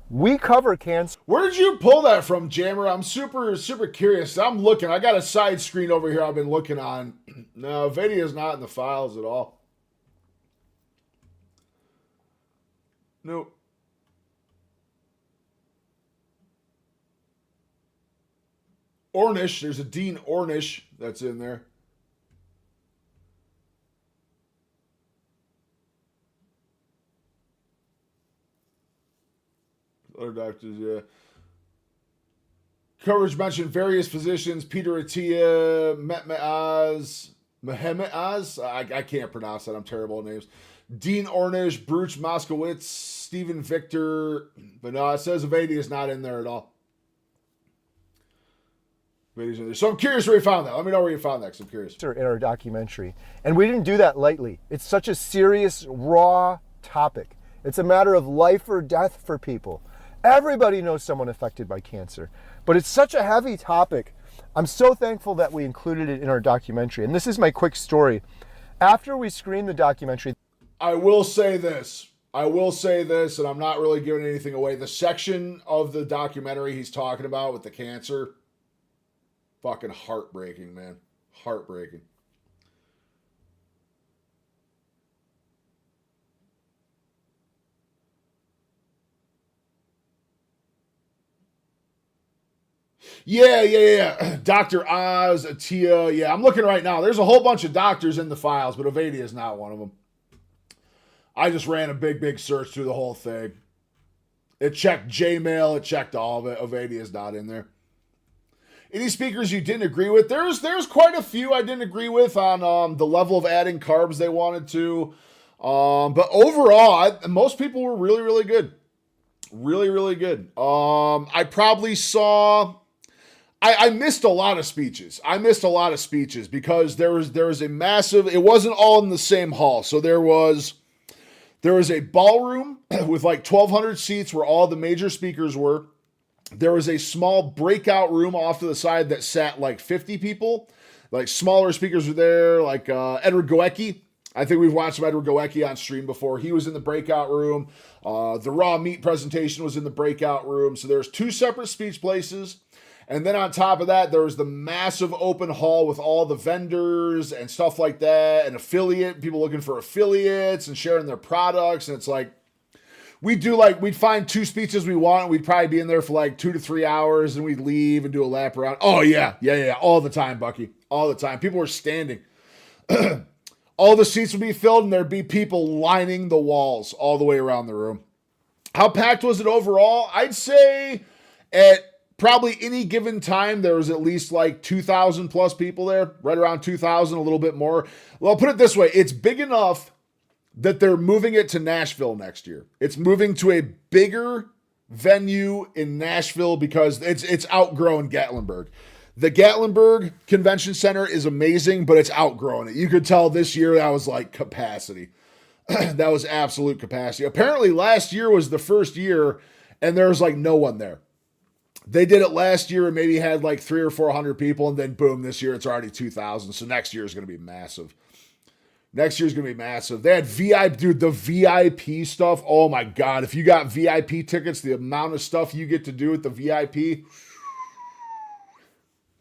We cover cancer. Where did you pull that from, Jammer? I'm super curious. I'm looking. I got a side screen over here I've been looking on. No, video's not in the files at all. Nope. Ornish. There's a Dean Ornish that's in there. Other doctors, yeah. Coverage mentioned various physicians: Peter Attia, Mehmet Az. I can't pronounce that. I'm terrible at names. Dean Ornish, Bruce Moskowitz, Stephen Victor. But no, it says Avadi is not in there at all. Avadi's in there. So I'm curious where you found that. Let me know where you found that, because I'm curious. In our documentary. And we didn't do that lightly. It's such a serious, raw topic. It's a matter of life or death for people. Everybody knows someone affected by cancer. But it's such a heavy topic. I'm so thankful that we included it in our documentary. And this is my quick story. After we screened the documentary, I will say this, and I'm not really giving anything away. The section of the documentary he's talking about with the cancer, fucking heartbreaking, man. Heartbreaking. Yeah. Dr. Oz, Attia. Yeah, I'm looking right now. There's a whole bunch of doctors in the files, but Avadi is not one of them. I just ran a big search through the whole thing. It checked Gmail. It checked all of it. Avadi is not in there. Any speakers you didn't agree with? There's quite a few I didn't agree with on the level of adding carbs they wanted to. But overall, most people were really good. Really good. I probably saw... I missed a lot of speeches. Because there was a massive... It wasn't all in the same hall. So there was a ballroom with like 1,200 seats where all the major speakers were. There was a small breakout room off to the side that sat like 50 people. Like smaller speakers were there, like Edward Goecki. I think we've watched some Edward Goecki on stream before. He was in the breakout room. The raw meat presentation was in the breakout room. So there's 2 separate speech places. And then on top of that, there was the massive open hall with all the vendors and stuff like that, and people looking for affiliates and sharing their products. And it's like, we'd find 2 speeches we want, and we'd probably be in there for like 2 to 3 hours, and we'd leave and do a lap around. Oh, yeah, all the time, Bucky, all the time. People were standing. All the seats would be filled, and there'd be people lining the walls all the way around the room. How packed was it overall? I'd say at probably any given time, there was at least like 2,000 plus people there, right around 2,000, a little bit more. Well, I'll put it this way. It's big enough that they're moving it to Nashville next year. It's moving to a bigger venue in Nashville because it's outgrown Gatlinburg. The Gatlinburg Convention Center is amazing, but it's outgrown it. You could tell this year that was like capacity. That was absolute capacity. Apparently last year was the first year and there was like no one there. They did it last year and maybe had like 300 or 400 people, and then boom, this year it's already 2,000. So next year is going to be massive. They had the VIP stuff. Oh my God. If you got VIP tickets, the amount of stuff you get to do with the VIP,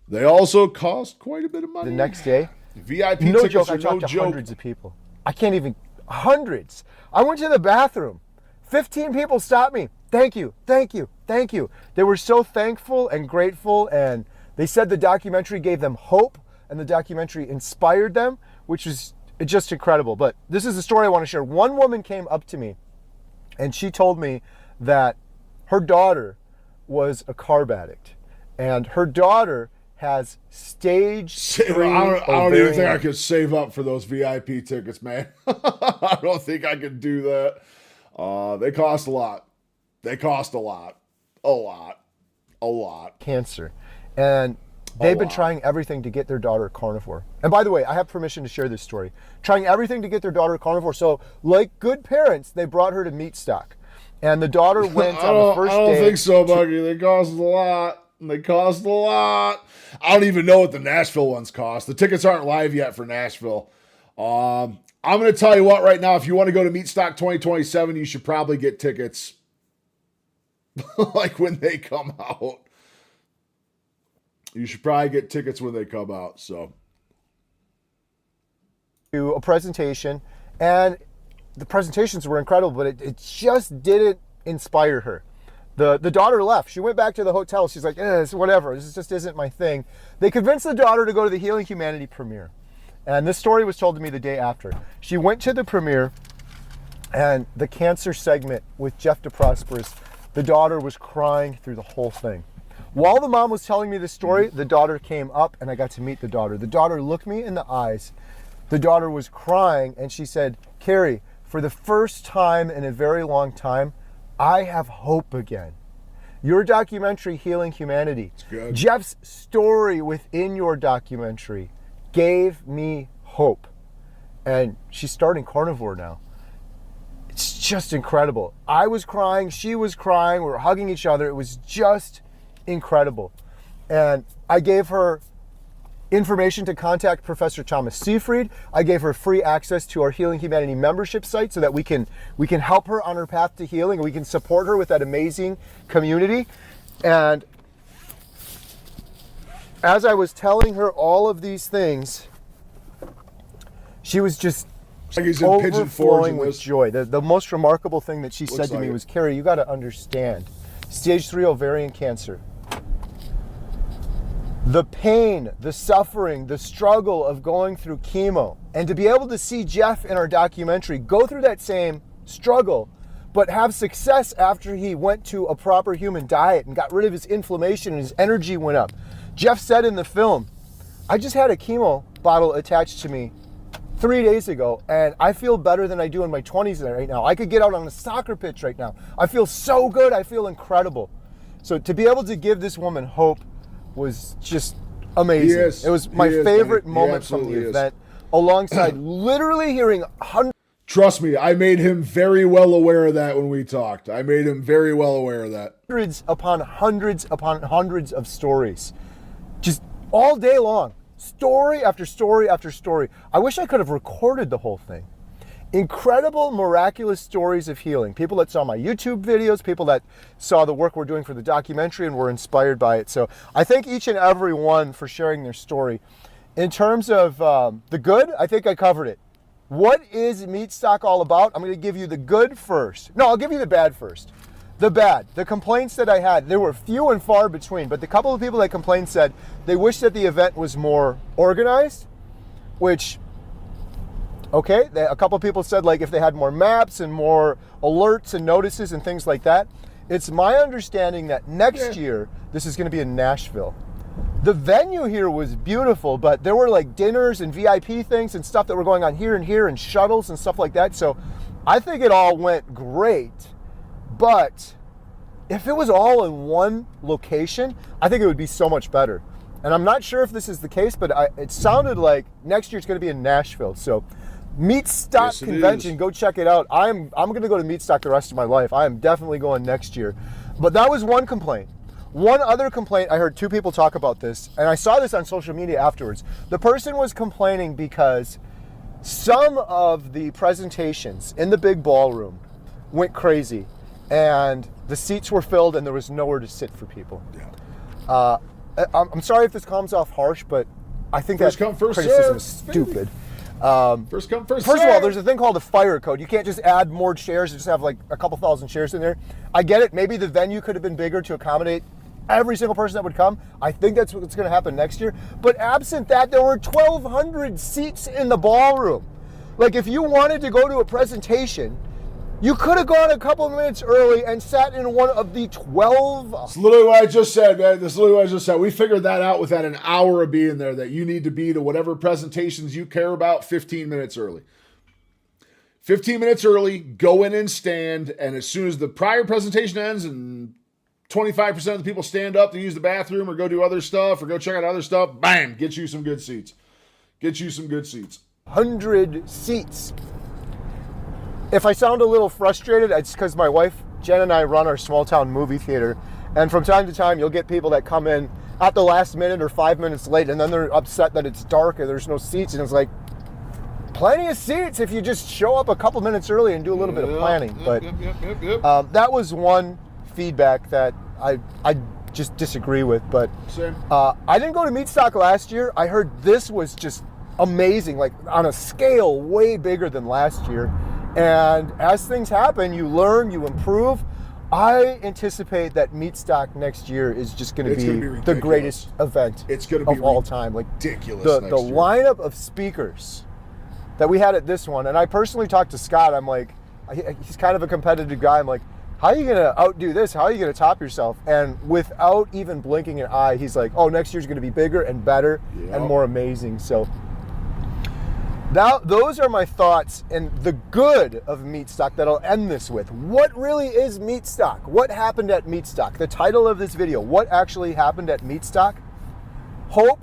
they also cost quite a bit of money. the next day, VIP no tickets joke, are I talked no to joke. hundreds of people. I can't even, hundreds. I went to the bathroom. 15 people stopped me. Thank you. They were so thankful and grateful, and they said the documentary gave them hope, and the documentary inspired them, which is just incredible. But this is the story I want to share. One woman came up to me, and she told me that her daughter was a carb addict, and her daughter has stage 3 I don't even think I ovarian. could save up for those VIP tickets, man. I don't think I could do that. They cost a lot. A lot. Cancer. And they've been trying everything to get their daughter carnivore. And by the way, I have permission to share this story. Trying everything to get their daughter carnivore. So like good parents, they brought her to MeatStock. And the daughter went on the first I don't day. think so, Bucky. They cost a lot. They cost a lot. I don't even know what the Nashville ones cost. The tickets aren't live yet for Nashville. I'm going to tell you what right now, if you want to go to MeatStock 2027, you should probably get tickets like when they come out. You should probably get tickets when they come out. So, to a presentation, and the presentations were incredible, but it just didn't inspire her. The daughter left. She went back to the hotel. She's like, whatever. This just isn't my thing. They convinced the daughter to go to the Healing Humanity premiere. And this story was told to me the day after. She went to the premiere, and the cancer segment with Jeff DeProsperous, the daughter was crying through the whole thing. While the mom was telling me the story, the daughter came up, and I got to meet the daughter. The daughter looked me in the eyes. The daughter was crying, and she said, Carrie, for the first time in a very long time, I have hope again. Your documentary, Healing Humanity, Jeff's story within your documentary gave me hope. And she's starting carnivore now. It's just incredible. I was crying, she was crying, we were hugging each other. It was just incredible. And I gave her information to contact Professor Thomas Seyfried. I gave her free access to our Healing Humanity membership site so that we can help her on her path to healing, and we can support her with that amazing community. And as I was telling her all of these things, she was just overflowing with joy. The most remarkable thing that she said to me was, Carrie, you got to understand, stage 3 ovarian cancer, the pain, the suffering, the struggle of going through chemo, and to be able to see Jeff in our documentary go through that same struggle, but have success after he went to a proper human diet and got rid of his inflammation and his energy went up. Jeff said in the film, I just had a chemo bottle attached to me 3 days ago, and I feel better than I do in my 20s right now. I could get out on a soccer pitch right now. I feel so good. I feel incredible. So to be able to give this woman hope was just amazing. It was my favorite moment from the event, alongside literally hearing hundreds. Trust me, I made him very well aware of that when we talked. I made him very well aware of that. Hundreds upon hundreds of stories, just all day long, story after story after story. I wish I could have recorded the whole thing. Incredible, miraculous stories of healing. People that saw my YouTube videos, people that saw the work we're doing for the documentary and were inspired by it. So I thank each and every one for sharing their story. In terms of the good, I think I covered it. What is MeatStock all about? I'm going to give you the good first. No, I'll give you the bad first. The bad, the complaints that I had, there were few and far between, but the couple of people that complained said they wish that the event was more organized, which, okay, a couple of people said like if they had more maps and more alerts and notices and things like that. It's my understanding that next year, this is going to be in Nashville. The venue here was beautiful, but there were like dinners and VIP things and stuff that were going on here and shuttles and stuff like that. So I think it all went great, but if it was all in one location, I think it would be so much better. And I'm not sure if this is the case, but it sounded like next year it's going to be in Nashville. So MeatStock convention, go check it out. I'm going to go to MeatStock the rest of my life. I am definitely going next year. But that was one complaint. One other complaint, I heard two people talk about this, and I saw this on social media afterwards. The person was complaining because some of the presentations in the big ballroom went crazy, and the seats were filled and there was nowhere to sit for people. Yeah. I'm sorry if this comes off harsh, but I think that criticism is stupid. First come, first of all, there's a thing called a fire code. You can't just add more chairs and just have like a couple thousand chairs in there. I get it. Maybe the venue could have been bigger to accommodate every single person that would come. I think that's what's going to happen next year. But absent that, there were 1,200 seats in the ballroom. Like if you wanted to go to a presentation, you could have gone a couple of minutes early and sat in one of the 12. That's literally what I just said, man. That's literally what I just said. We figured that out within an hour of being there, that you need to be to whatever presentations you care about 15 minutes early. 15 minutes early, go in and stand, and as soon as the prior presentation ends and 25% of the people stand up to use the bathroom or go do other stuff or go check out other stuff, bam, get you some good seats. Get you some good seats. 100 seats. If I sound a little frustrated, it's because my wife Jen and I run our small town movie theater, and from time to time you'll get people that come in at the last minute or 5 minutes late, and then they're upset that it's dark and there's no seats, and it's like, plenty of seats if you just show up a couple minutes early and do a little bit of planning. But that was one feedback that I just disagree with. But I didn't go to MeatStock last year. I heard this was just amazing, like on a scale way bigger than last year. And as things happen, you learn, you improve. I anticipate that MeatStock next year is just going to be the greatest event of all time. Like ridiculous. The lineup of speakers that we had at this one, and I personally talked to Scott. I'm like, he's kind of a competitive guy. I'm like, how are you going to outdo this? How are you going to top yourself? And without even blinking an eye, he's like, oh, next year's going to be bigger and better and more amazing. So now, those are my thoughts and the good of MeatStock that I'll end this with. What really is MeatStock? What happened at MeatStock? The title of this video, what actually happened at MeatStock? Hope,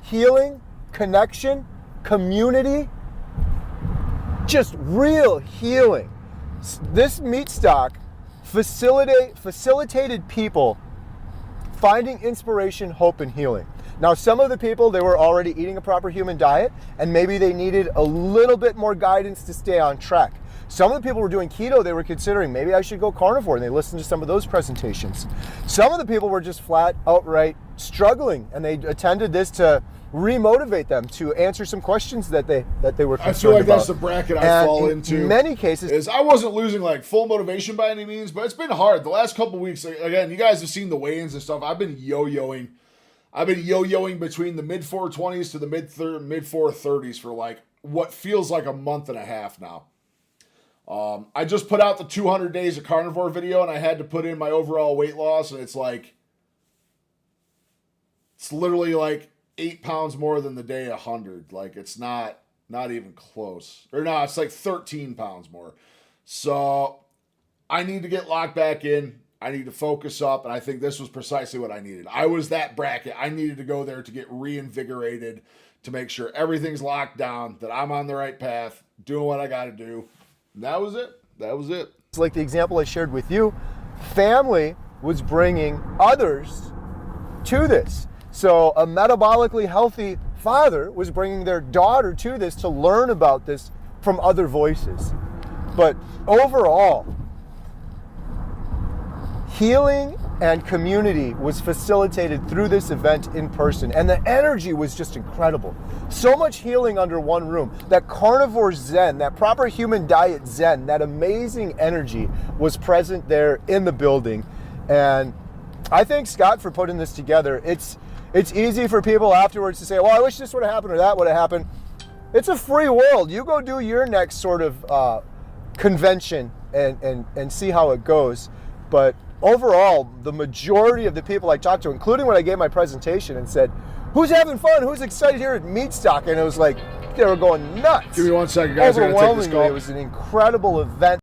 healing, connection, community, just real healing. This MeatStock facilitated people finding inspiration, hope, and healing. Now, some of the people, they were already eating a proper human diet, and maybe they needed a little bit more guidance to stay on track. Some of the people were doing keto. They were considering, maybe I should go carnivore, and they listened to some of those presentations. Some of the people were just flat outright struggling, and they attended this to remotivate them, to answer some questions that they were concerned about. I feel like that's the bracket I fall into. In many cases, is I wasn't losing like full motivation by any means, but it's been hard. The last couple of weeks, again, you guys have seen the weigh-ins and stuff. I've been yo-yoing between the mid 420s to the mid 430s for like what feels like a month and a half now. I just put out the 200 days of carnivore video, and I had to put in my overall weight loss, and it's literally like 8 pounds more than the day 100. Like, it's not even close. Or no, it's like 13 pounds more. So I need to get locked back in. I need to focus up, and I think this was precisely what I needed. I was that bracket. I needed to go there to get reinvigorated, to make sure everything's locked down, that I'm on the right path, doing what I got to do. And that was it. It's like the example I shared with you. Family was bringing others to this. So a metabolically healthy father was bringing their daughter to this to learn about this from other voices. But overall, healing and community was facilitated through this event in person, and the energy was just incredible. So much healing under one room. That carnivore zen, that proper human diet zen, that amazing energy was present there in the building. And I thank Scott for putting this together. It's easy for people afterwards to say, well, I wish this would have happened or that would have happened. It's a free world. You go do your next sort of convention and see how it goes. But overall, the majority of the people I talked to, including when I gave my presentation and said, who's having fun? Who's excited here at MeatStock? And it was like, they were going nuts. Give me 1 second, guys. I gotta take this call. It was an incredible event.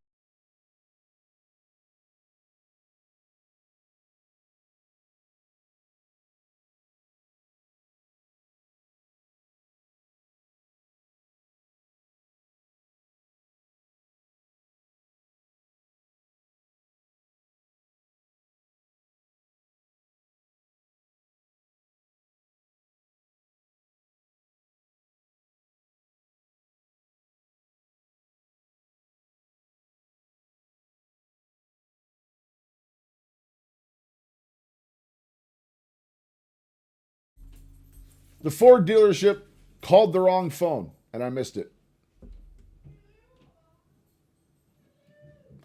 The Ford dealership called the wrong phone, and I missed it.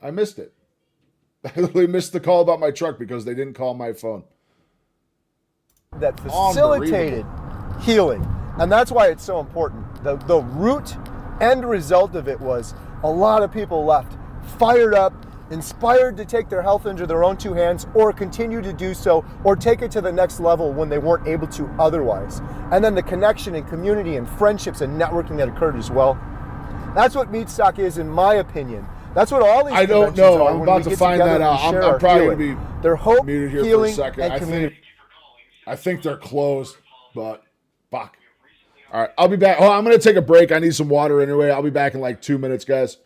I literally missed the call about my truck because they didn't call my phone. That facilitated healing. And that's why it's so important. The root end result of it was a lot of people left fired up, inspired to take their health into their own two hands, or continue to do so, or take it to the next level when they weren't able to otherwise. And then the connection and community and friendships and networking that occurred as well. That's what MeatStock is, in my opinion. That's what all these conventions are. I don't know. I'm about to find that out. I'm probably going to be their hope, muted here for a second. I think they're closed, but fuck. All right, I'll be back. Oh, I'm going to take a break. I need some water anyway. I'll be back in like 2 minutes, guys.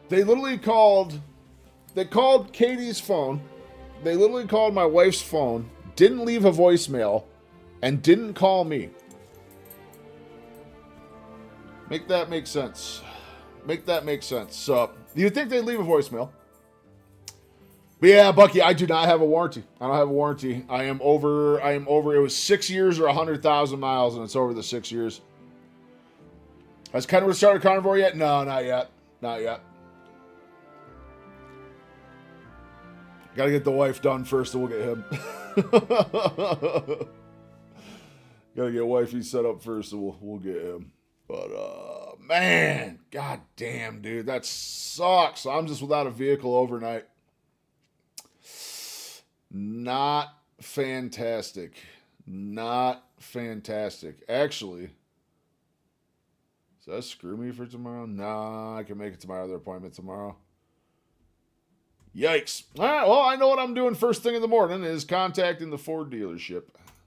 They called Katie's phone. They literally called my wife's phone, didn't leave a voicemail, and didn't call me. Make that make sense. Make that make sense. So, you'd think they'd leave a voicemail. But yeah, Bucky, I do not have a warranty. I don't have a warranty. I am over. It was 6 years or 100,000 miles, and it's over the 6 years. Has Kenwood started carnivore yet? No, not yet. Not yet. Gotta get the wife done first, and we'll get him. Gotta get wifey set up first, and we'll get him. But, man, god damn, dude, that sucks. I'm just without a vehicle overnight. Not fantastic. Not fantastic. Actually, does that screw me for tomorrow? Nah, I can make it to my other appointment tomorrow. Yikes. All right, well, I know what I'm doing first thing in the morning is contacting the Ford dealership.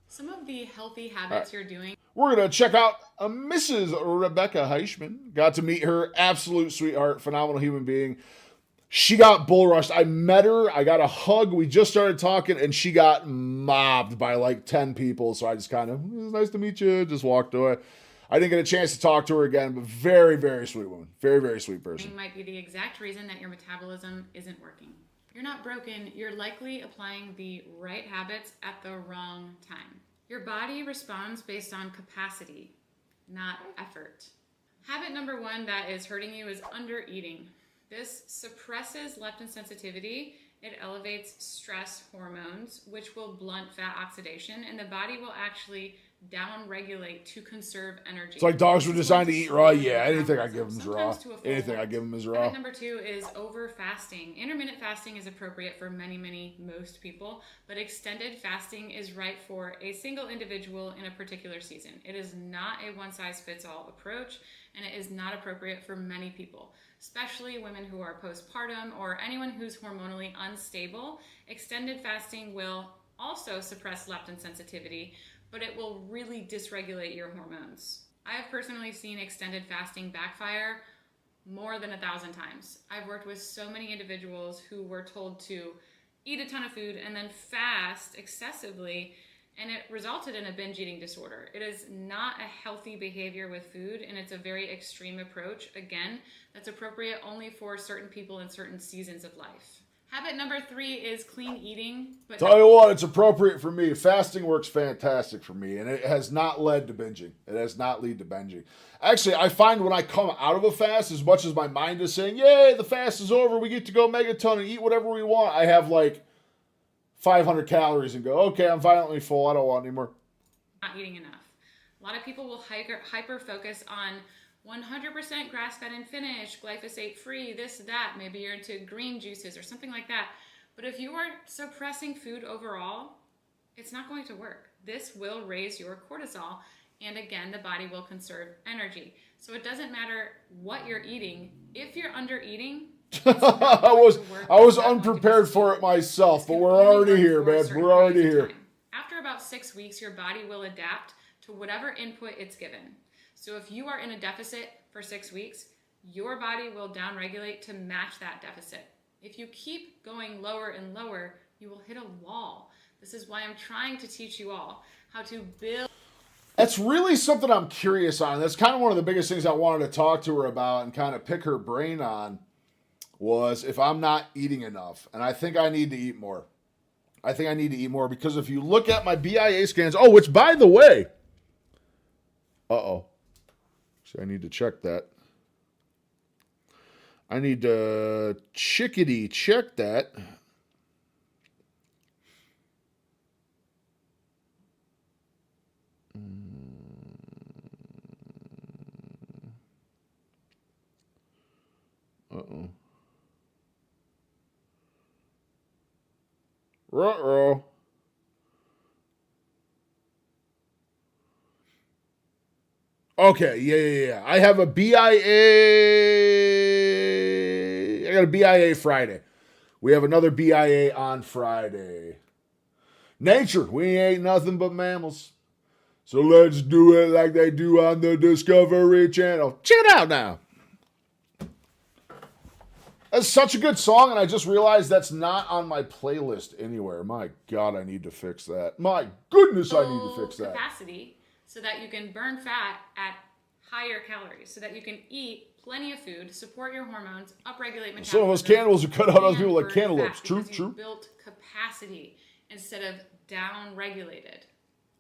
Some of the healthy habits you're doing. We're going to check out Mrs. Rebecca Heichman. Got to meet her. Absolute sweetheart. Phenomenal human being. She got bull rushed. I met her. I got a hug. We just started talking, and she got mobbed by like 10 people. So I just kind of, it was nice to meet you. Just walked away. I didn't get a chance to talk to her again, but very, very sweet woman. Very, very sweet person. Might be the exact reason that your metabolism isn't working. You're not broken. You're likely applying the right habits at the wrong time. Your body responds based on capacity, not effort. Habit number 1 that is hurting you is under eating. This suppresses leptin sensitivity. It elevates stress hormones, which will blunt fat oxidation, and the body will actually down-regulate to conserve energy. It's like dogs were designed to eat raw. Yeah, anything I give them is raw. Anything I give them is raw. Habit number 2 is over-fasting. Intermittent fasting is appropriate for most people, but extended fasting is right for a single individual in a particular season. It is not a one-size-fits-all approach, and it is not appropriate for many people, especially women who are postpartum or anyone who's hormonally unstable. Extended fasting will also suppress leptin sensitivity, but it will really dysregulate your hormones. I have personally seen extended fasting backfire more than 1,000 times. I've worked with so many individuals who were told to eat a ton of food and then fast excessively, and it resulted in a binge eating disorder. It is not a healthy behavior with food, and it's a very extreme approach. Again, that's appropriate only for certain people in certain seasons of life. Habit number 3 is clean eating. But tell you what, it's appropriate for me. Fasting works fantastic for me, and it has not led to binging. It has not led to binging. Actually, I find when I come out of a fast, as much as my mind is saying, yay, the fast is over, we get to go megaton and eat whatever we want, I have like 500 calories and go, okay, I'm violently full. I don't want any more. Not eating enough. A lot of people will hyper focus on 100% grass-fed and finished, glyphosate-free, this, that. Maybe you're into green juices or something like that. But if you are suppressing food overall, it's not going to work. This will raise your cortisol, and again, the body will conserve energy. So it doesn't matter what you're eating. If you're under eating, I was unprepared for it myself, but we're already here, man. We're already here. After about 6 weeks, your body will adapt to whatever input it's given. So if you are in a deficit for 6 weeks, your body will downregulate to match that deficit. If you keep going lower and lower, you will hit a wall. This is why I'm trying to teach you all how to build. That's really something I'm curious on. That's kind of one of the biggest things I wanted to talk to her about and kind of pick her brain on was if I'm not eating enough. And I think I need to eat more. I think I need to eat more because if you look at my BIA scans, which by the way, so I need to check that. I need to chickadee check that. Ruh-roh. Okay, yeah. I have a BIA. I got a BIA Friday. We have another BIA on Friday. Nature, we ain't nothing but mammals. So let's do it like they do on the Discovery Channel. Check it out now. That's such a good song, and I just realized that's not on my playlist anywhere. My God, I need to fix that. My goodness, I need to fix that. Capacity so that you can burn fat at higher calories, so that you can eat plenty of food, support your hormones, upregulate metabolism. Some of us cannibals are cut out other people like cantaloupes. True. You built capacity instead of down-regulated.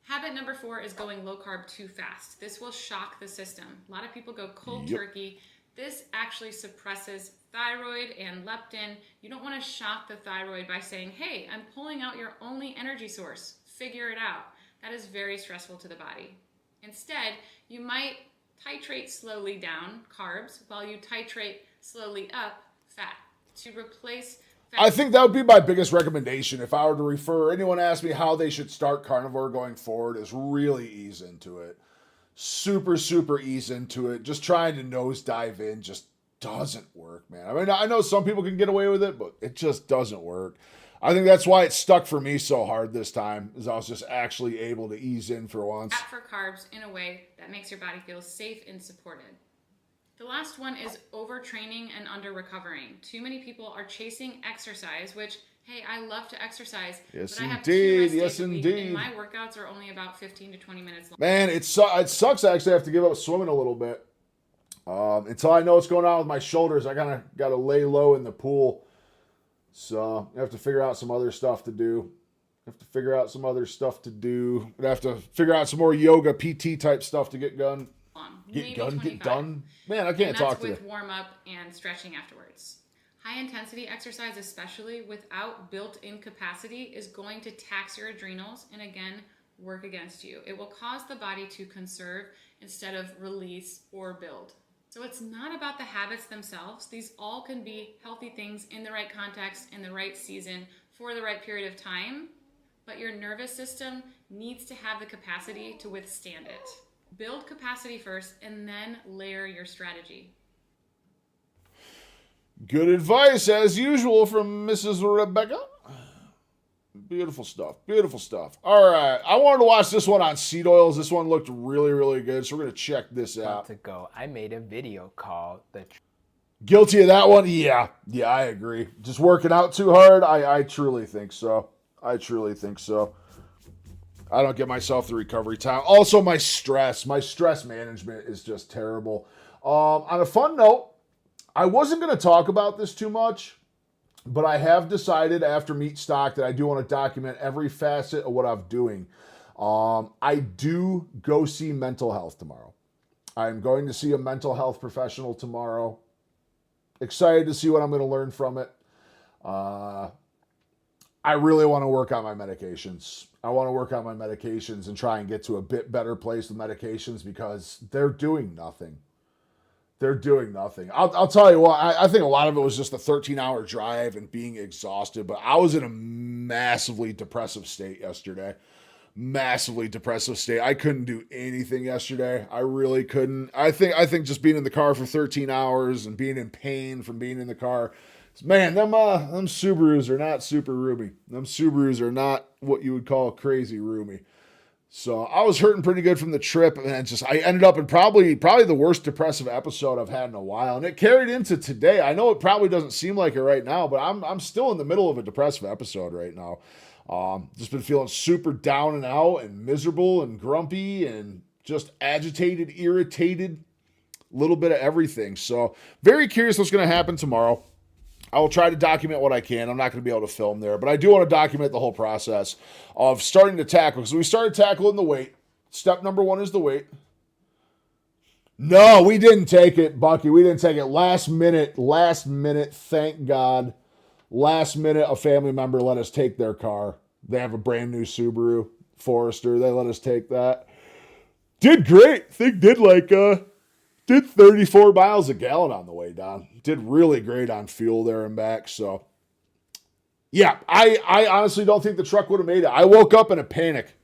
Habit number 4 is going low carb too fast. This will shock the system. A lot of people go cold turkey. This actually suppresses thyroid and leptin. You don't want to shock the thyroid by saying, hey, I'm pulling out your only energy source. Figure it out. That is very stressful to the body. Instead, you might titrate slowly down carbs while you titrate slowly up fat to replace fat. I think that would be my biggest recommendation if I were to refer anyone asked me how they should start carnivore going forward, is really ease into it. Super ease into it. Just trying to nosedive in just doesn't work, man. I mean, I know some people can get away with it, but it just doesn't work. I think that's why it stuck for me so hard this time, is I was just actually able to ease in for once. Fat for carbs in a way that makes your body feel safe and supported. The last one is overtraining and under-recovering. Too many people are chasing exercise, which, hey, I love to exercise, yes, but I have indeed. 2 rest Yes, days a week, indeed. and my workouts are only about 15 to 20 minutes long. Man, it sucks. I actually have to give up swimming a little bit. Until I know what's going on with my shoulders, I kind of got to lay low in the pool. So I have to figure out some other stuff to do. I have to figure out some more yoga, PT type stuff to get done. Get done. Man, I can't talk to you. That's with warm up and stretching afterwards. High intensity exercise, especially without built-in capacity, is going to tax your adrenals and again, work against you. It will cause the body to conserve instead of release or build. So it's not about the habits themselves. These all can be healthy things in the right context, in the right season, for the right period of time, but your nervous system needs to have the capacity to withstand it. Build capacity first and then layer your strategy. Good advice, as usual, from Mrs. Rebecca. Beautiful stuff. All right. I wanted to watch this one on seed oils. This one looked really good, so we're going to check this out. Months ago, I made a video called Guilty of that one? Yeah, I agree. Just working out too hard? I truly think so. I don't give myself the recovery time. Also, my stress management is just terrible. On a fun note, I wasn't going to talk about this too much, but I have decided after MeatStock that I do want to document every facet of what I'm doing. I do go see mental health tomorrow. I'm going to see a mental health professional tomorrow. Excited to see what I'm going to learn from it. I really want to work on my medications. I want to work on my medications and try and get to a bit better place with medications because they're doing nothing. I'll tell you what, I think a lot of it was just the 13-hour drive and being exhausted, but I was in a massively depressive state yesterday. I couldn't do anything yesterday. I really couldn't. I think just being in the car for 13 hours and being in pain from being in the car, man, them Subarus are not super roomy. Them Subarus are not what you would call crazy roomy. So I was hurting pretty good from the trip, and I ended up in probably the worst depressive episode I've had in a while, and it carried into today. I know it probably doesn't seem like it right now, but I'm still in the middle of a depressive episode right now. Just been feeling super down and out and miserable and grumpy and just agitated, irritated, a little bit of everything. So very curious what's going to happen tomorrow. I will try to document what I can. I'm not going to be able to film there, but I do want to document the whole process of starting to tackle. Because we started tackling the weight. Step number 1 is the weight. No, we didn't take it, Bucky. We didn't take it. Last minute, thank God. Last minute, a family member let us take their car. They have a brand new Subaru Forester. They let us take that. Did great. Thing did 34 miles a gallon on the way down. Did really great on fuel there and back. So, yeah, I honestly don't think the truck would have made it. I woke up in a panic.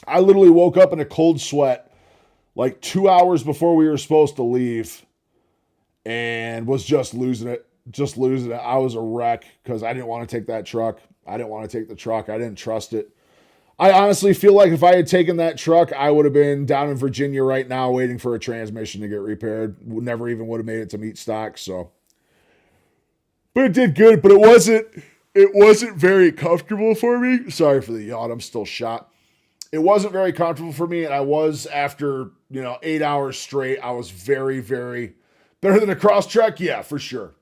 I literally woke up in a cold sweat like 2 hours before we were supposed to leave and was just losing it. I was a wreck because I didn't want to take that truck. I didn't want to take the truck. I didn't trust it. I honestly feel like if I had taken that truck, I would have been down in Virginia right now waiting for a transmission to get repaired. Never even would have made it to MeatStock. So, But it did good, but it wasn't very comfortable for me. Sorry for the yawn, I'm still shot. It wasn't very comfortable for me, and I was, after 8 hours straight, I was very, very better than a cross track. Yeah, for sure.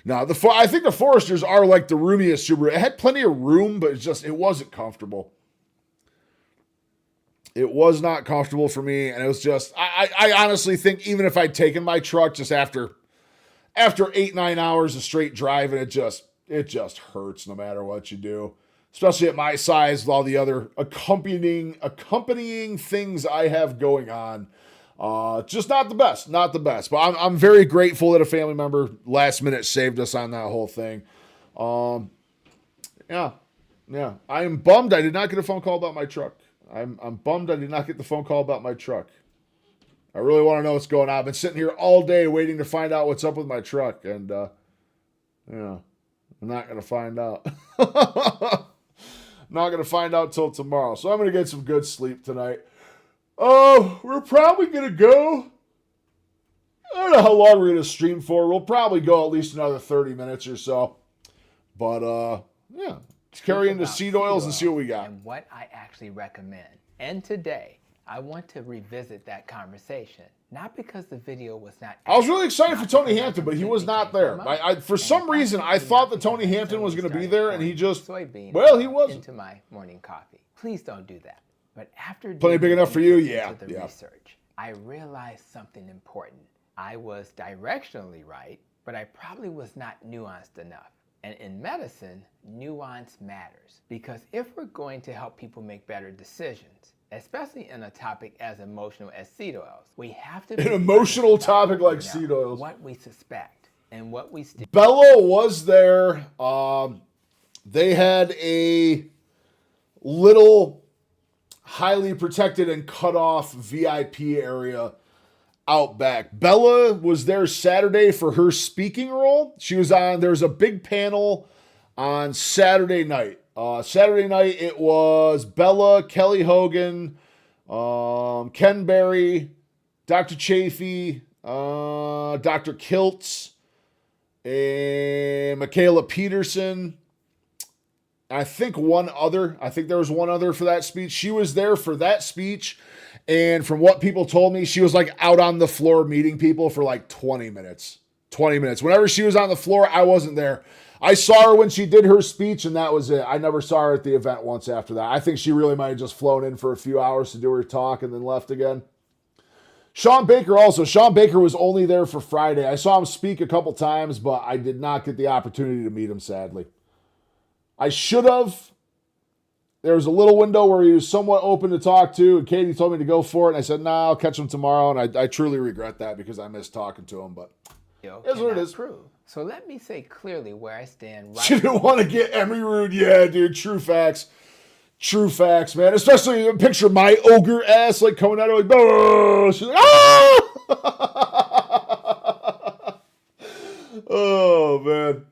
Now I think the Foresters are like the roomiest Subaru. It had plenty of room, but it wasn't comfortable. It was not comfortable for me, and it was just, I honestly think even if I'd taken my truck just after 8-9 hours of straight driving, it just hurts no matter what you do. Especially at my size with all the other accompanying things I have going on. Just not the best. But I'm very grateful that a family member last minute saved us on that whole thing. Yeah. I am bummed I did not get a phone call about my truck. I'm bummed I did not get the phone call about my truck. I really want to know what's going on. I've been sitting here all day waiting to find out what's up with my truck, and I'm not going to find out. Not going to find out till tomorrow. So I'm going to get some good sleep tonight. Oh, we're probably going to go. I don't know how long we're going to stream for. We'll probably go at least another 30 minutes or so. But, yeah. Let's carry into seed oils and see what we got. And what I actually recommend. And today, I want to revisit that conversation. Not because the video was not... I was really excited for Tony Hampton, but he was not there. For some reason, I thought that Tony Hampton was going to be there, and he just... Well, he wasn't. Into my morning coffee. Please don't do that. But after... Plenty big enough for you? Yeah. Research, I realized something important. I was directionally right, but I probably was not nuanced enough. And in medicine, nuance matters. Because if we're going to help people make better decisions, especially in a topic as emotional as seed oils, we have to be... An emotional topic like seed oils. What we suspect and what we... Bella was there. They had a little highly protected and cut off VIP area out back. Bella was there Saturday for her speaking role. She was on, there was a big panel on Saturday night. Saturday night, it was Bella, Kelly Hogan, Ken Berry, Dr. Chafee, Dr. Kiltz, and Michaela Peterson. I think one other. I think there was one other for that speech. She was there for that speech. And from what people told me, she was like out on the floor meeting people for like 20 minutes. 20 minutes. Whenever she was on the floor, I wasn't there. I saw her when she did her speech, and that was it. I never saw her at the event once after that. I think she really might have just flown in for a few hours to do her talk and then left again. Sean Baker also. Sean Baker was only there for Friday. I saw him speak a couple times, but I did not get the opportunity to meet him, sadly. I should have. There was a little window where he was somewhat open to talk to, and Katie told me to go for it, and I said, nah, I'll catch him tomorrow, and I truly regret that because I missed talking to him, but it's what it is. Prove. So let me say clearly where I stand right She didn't want to get Emmy rude. Yeah, dude, true facts. True facts, man. Especially picture my ogre ass like coming out of like, oh, she's like, ah! Oh, man.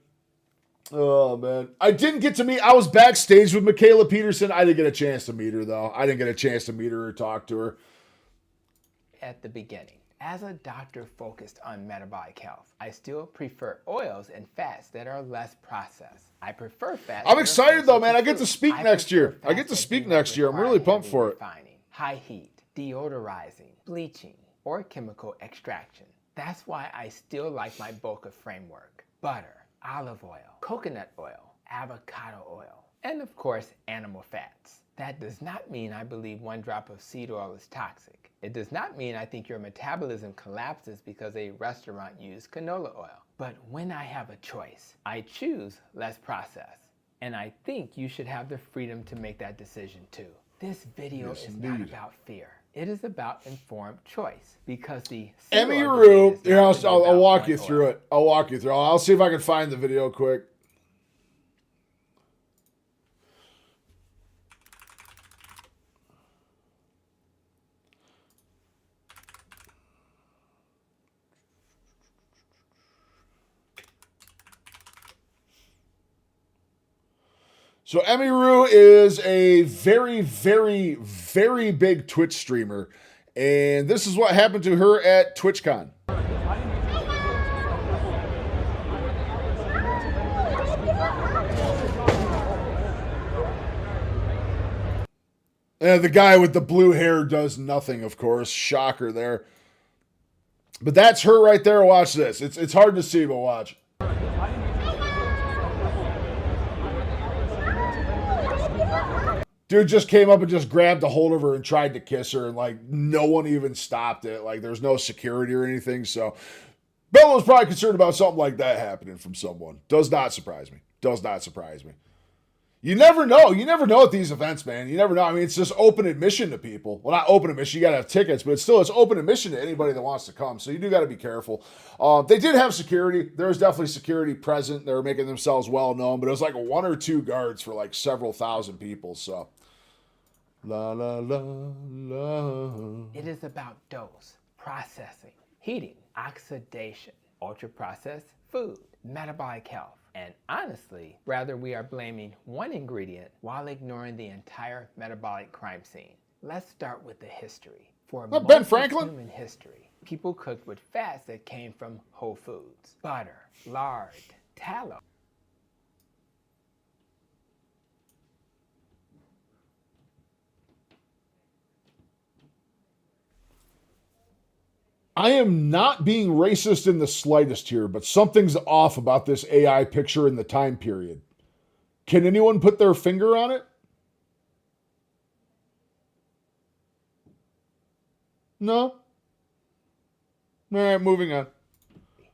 Oh, man. I didn't get to meet, I was backstage with Michaela Peterson. I didn't get a chance to meet her, though. I didn't get a chance to meet her or talk to her. At the beginning, as a doctor focused on metabolic health, I still prefer oils and fats that are less processed. I prefer fats. I'm excited, though, man. I get to speak next year. I get to speak next year. I'm really pumped for it. Refining, high heat, deodorizing, bleaching, or chemical extraction. That's why I still like my Boca framework. Butter, olive oil, coconut oil, avocado oil, and of course, animal fats. That does not mean I believe one drop of seed oil is toxic. It does not mean I think your metabolism collapses because a restaurant used canola oil. But when I have a choice, I choose less processed. And I think you should have the freedom to make that decision too. This video is not about fear. It is about informed choice because the Emmy Rue, here, I'll walk you through it. I'll walk you through. I'll see if I can find the video quick. So Emmy Rue is a very, very, very big Twitch streamer. And this is what happened to her at TwitchCon. And the guy with the blue hair does nothing, of course. Shocker there. But that's her right there. Watch this. It's hard to see, but watch. Dude just came up and just grabbed a hold of her and tried to kiss her, and like no one even stopped it. Like there's no security or anything. So Bella was probably concerned about something like that happening from someone. Does not surprise me. Does not surprise me. You never know. You never know at these events, man. You never know. I mean, it's just open admission to people. Well, not open admission. You got to have tickets, but it's open admission to anybody that wants to come. So you do got to be careful. They did have security. There was definitely security present. They were making themselves well known, but it was like 1 or 2 guards for like several thousand people. So, la, la, la, la. It is about dose, processing, heating, oxidation, ultra-processed food, metabolic health. And honestly, rather we are blaming one ingredient while ignoring the entire metabolic crime scene. Let's start with the history. For most Ben of Franklin? human history, people cooked with fats that came from whole foods. Butter, lard, tallow. I am not being racist in the slightest here, but something's off about this AI picture in the time period. Can anyone put their finger on it? No? All right, moving on.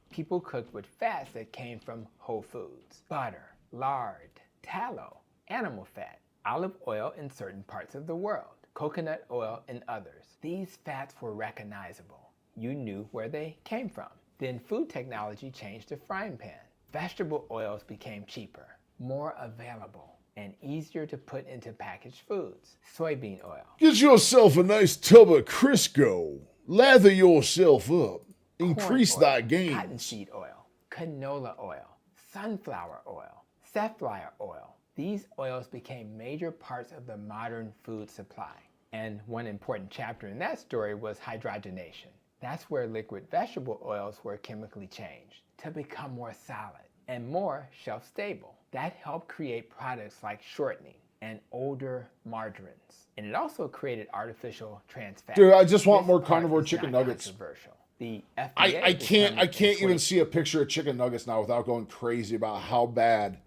People cooked with fats that came from whole foods. Butter, lard, tallow, animal fat, olive oil in certain parts of the world, coconut oil in others. These fats were recognizable. You knew where they came from. Then food technology changed to frying pan. Vegetable oils became cheaper, more available, and easier to put into packaged foods. Soybean oil. Get yourself a nice tub of Crisco. Lather yourself up. Increase Corn oil, thy gains. cottonseed oil, canola oil, sunflower oil, safflower oil. These oils became major parts of the modern food supply. And one important chapter in that story was hydrogenation. That's where liquid vegetable oils were chemically changed to become more solid and more shelf-stable. That helped create products like shortening and older margarines. And it also created artificial trans fats. Dude, I just want This more part carnivore is chicken not nuggets. Controversial. The FDA I can't determined even see a picture of chicken nuggets now without going crazy about how bad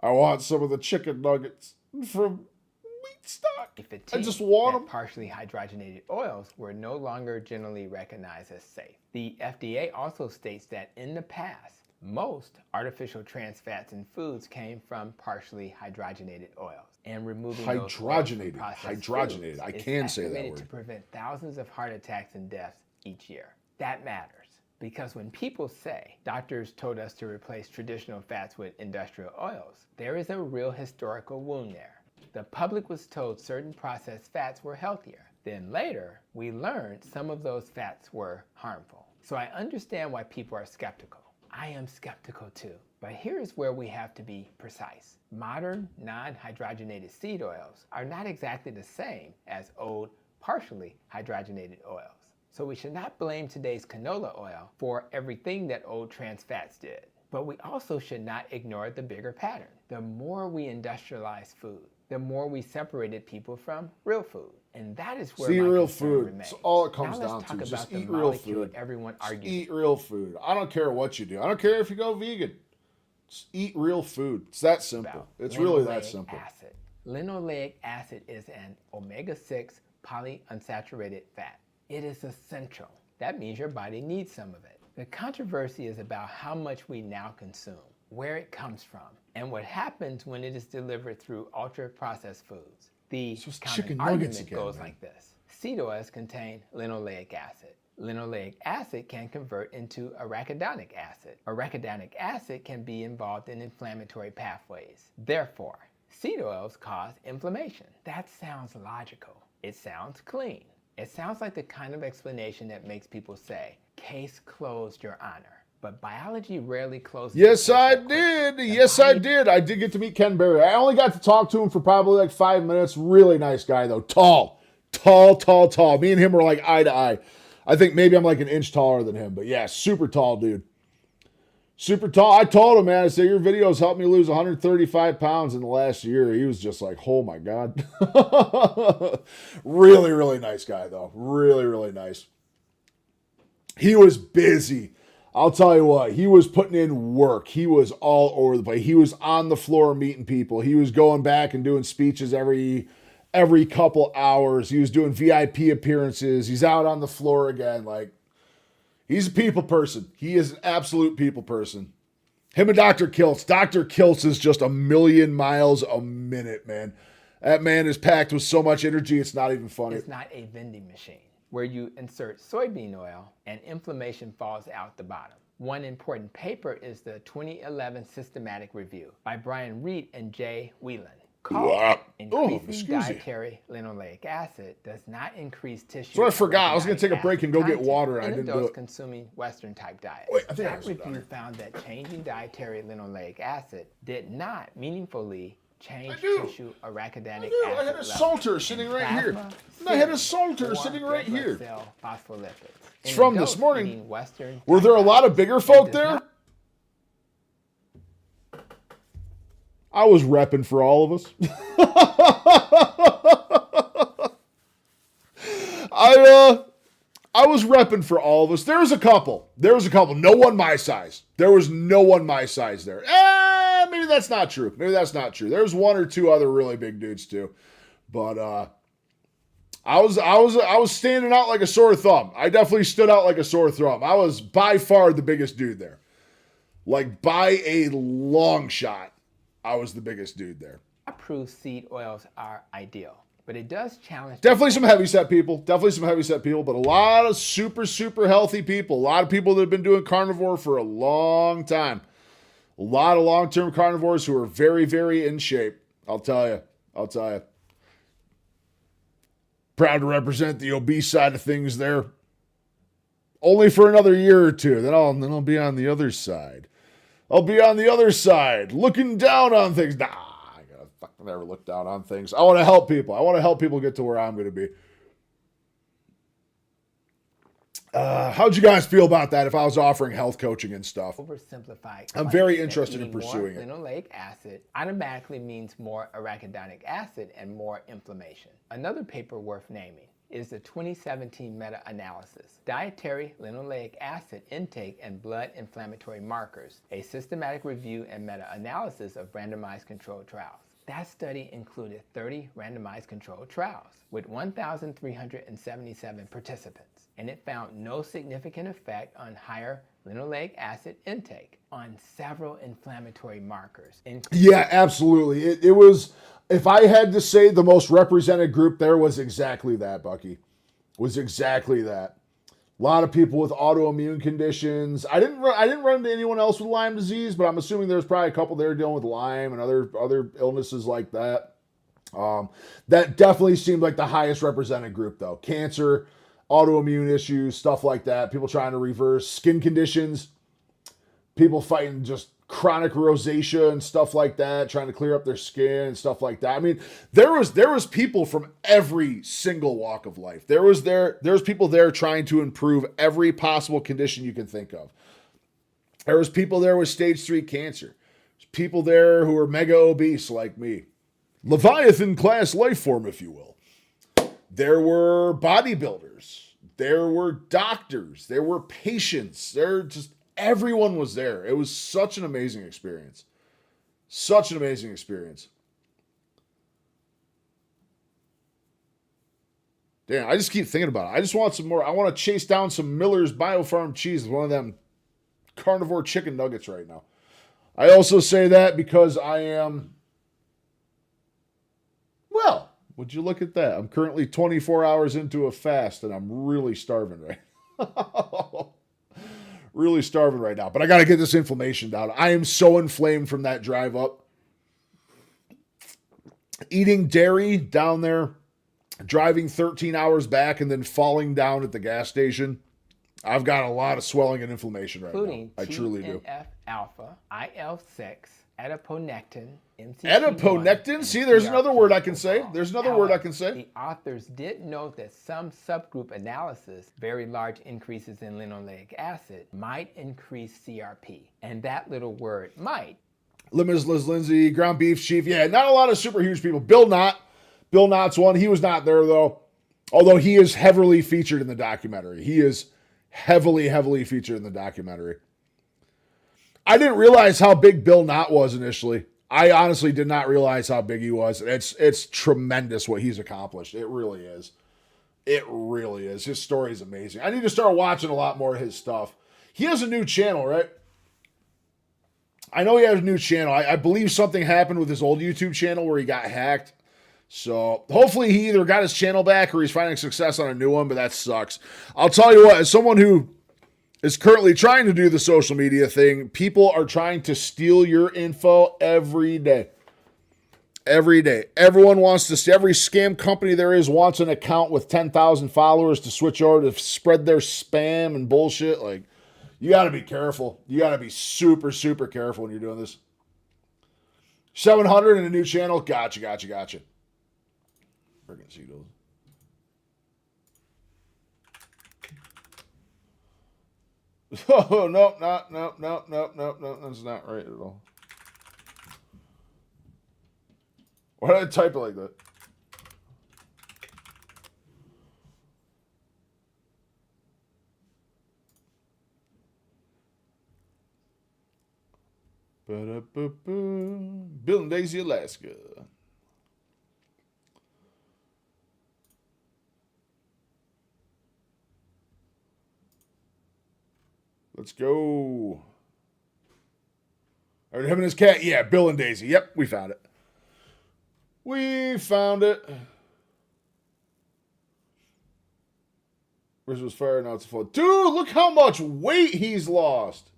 I want some of the chicken nuggets from MeatStock. I just want them. Partially hydrogenated oils were no longer generally recognized as safe. The FDA also states that in the past, most artificial trans fats in foods came from partially hydrogenated oils, and removing those oils from processed foods I is can say that estimated word. to prevent thousands of heart attacks and deaths each year. That matters because when people say doctors told us to replace traditional fats with industrial oils, there is a real historical wound there. The public was told certain processed fats were healthier. Then later, we learned some of those fats were harmful. So I understand why people are skeptical. I am skeptical too. But here's where we have to be precise. Modern non-hydrogenated seed oils are not exactly the same as old partially hydrogenated oils. So we should not blame today's canola oil for everything that old trans fats did. But we also should not ignore the bigger pattern. The more we industrialize food, the more we separated people from real food. And that is where my real concern food. remains. It's all it comes now down let's to. talk Just about the eat real molecule food. everyone Just argues. eat real food. I don't care what you do. I don't care if you go vegan. Just eat real food. It's that simple. It's really that simple. Acid. Linoleic acid is an omega-6 polyunsaturated fat. It is essential. That means your body needs some of it. The controversy is about how much we now consume, where it comes from, and what happens when it is delivered through ultra-processed foods. The chicken common nuggets argument again, goes man. like this. Seed oils contain linoleic acid. Linoleic acid can convert into arachidonic acid. Arachidonic acid can be involved in inflammatory pathways. Therefore, seed oils cause inflammation. That sounds logical. It sounds clean. It sounds like the kind of explanation that makes people say, "Case closed, Your Honor." But biology rarely closes. Yes, I did. Yes, I did. I did get to meet Ken Berry. I only got to talk to him for probably like 5 minutes. Really nice guy, though. Tall. Me and him were like eye to eye. I think maybe I'm like an inch taller than him. But yeah, super tall dude. Super tall. I told him, man, I said, your videos helped me lose 135 pounds in the last year. He was just like, oh my God. Really, really nice guy, though. Really, really nice. He was busy. I'll tell you what, he was putting in work. He was all over the place. He was on the floor meeting people. He was going back and doing speeches every couple hours. He was doing VIP appearances. He's out on the floor again. Like, he's a people person. He is an absolute people person. Him and Dr. Kiltz. Dr. Kiltz is just a million miles a minute, man. That man is packed with so much energy, it's not even funny. It's not a vending machine where you insert soybean oil and inflammation falls out the bottom. One important paper is the 2011 Systematic Review by Brian Reed and Jay Whelan. Called Increasing Dietary Linoleic Acid Does Not Increase Tissue. So I forgot. I was going to take a break and go get water, and I didn't do it. Consuming Western type diet. Wait, I think that review found that changing dietary linoleic acid did not meaningfully change tissue arachidonic acid. I had a salter sitting right here. I had a salter sitting right here. Phospholipids. It's from this morning. Were there a lot of bigger folk there? I was repping for all of us. I was repping for all of us. There was a couple. No one my size. There was no one my size there. Maybe that's not true. There's one or two other really big dudes too. But I was standing out like a sore thumb. I definitely stood out like a sore thumb. I was by far the biggest dude there. Like by a long shot. I was the biggest dude there. Approved seed oils are ideal, but it does challenge. Definitely some heavyset people, but a lot of super, super healthy people. A lot of people that have been doing carnivore for a long time. A lot of long-term carnivores who are very, very in shape. I'll tell you. Proud to represent the obese side of things there. Only for another year or two. Then I'll be on the other side. Looking down on things. Nah, I gotta fucking never look down on things. I want to help people. I want to help people get to where I'm going to be. How'd you guys feel about that if I was offering health coaching and stuff? Oversimplified. I'm very interested in pursuing it. More linoleic acid automatically means more arachidonic acid and more inflammation. Another paper worth naming is the 2017 meta-analysis, Dietary Linoleic Acid Intake and Blood Inflammatory Markers, a systematic review and meta-analysis of randomized controlled trials. That study included 30 randomized controlled trials with 1,377 participants, and it found no significant effect on higher linoleic acid intake on several inflammatory markers. Yeah, absolutely. It was, if I had to say the most represented group there was exactly that, Bucky. Was exactly that. A lot of people with autoimmune conditions. I didn't run into anyone else with Lyme disease, but I'm assuming there's probably a couple there dealing with Lyme and other illnesses like that. That definitely seemed like the highest represented group, though. Cancer, autoimmune issues, stuff like that. People trying to reverse skin conditions. People fighting just chronic rosacea and stuff like that, trying to clear up their skin and stuff like that. I mean, there was people from every single walk of life. There's people there trying to improve every possible condition you can think of. There was people there with stage 3 cancer. There's people there who are mega obese like me. Leviathan class life form, if you will. There were bodybuilders. There were doctors. There were patients. Everyone was there. It was such an amazing experience. Such an amazing experience. Damn, I just keep thinking about it. I just want some more. I want to chase down some Miller's Biofarm cheese with one of them carnivore chicken nuggets right now. I also say that because I am, well, would you look at that? I'm currently 24 hours into a fast and I'm really starving right now. Really starving right now, but I got to get this inflammation down. I am so inflamed from that drive up. Eating dairy down there, driving 13 hours back, and then falling down at the gas station. I've got a lot of swelling and inflammation right now. I truly do. TNF-alpha, IL-6, adiponectin, Adiponectin? See, there's another word I can say. There's another word I can say. The authors did note that some subgroup analysis, very large increases in linoleic acid, might increase CRP. And that little word, might. Limitless Lindsay, ground beef chief. Yeah, not a lot of super huge people. Bill Knott's one. He was not there, though. Although he is heavily featured in the documentary. He is heavily featured in the documentary. I didn't realize how big Bill Knott was initially. I honestly did not realize how big he was. It's tremendous what he's accomplished. It really is. It really is. His story is amazing. I need to start watching a lot more of his stuff. He has a new channel, right? I know he has a new channel. I believe something happened with his old YouTube channel where he got hacked. So hopefully he either got his channel back or he's finding success on a new one, but that sucks. I'll tell you what, as someone who is currently trying to do the social media thing, people are trying to steal your info every day. Every day. Everyone wants to see, every scam company there is wants an account with 10,000 followers to switch over to spread their spam and bullshit. Like, you got to be careful. You got to be super careful when you're doing this. 700 in a new channel. Gotcha. Friggin' seagulls. Oh, no, that's not right at all. Why did I type it like that? Bill and Daisy, Alaska. Let's go. All right, him and his cat. Yeah, Bill and Daisy. Yep, we found it. We found it. Where's was fire? Now it's a flood. Dude, look how much weight he's lost.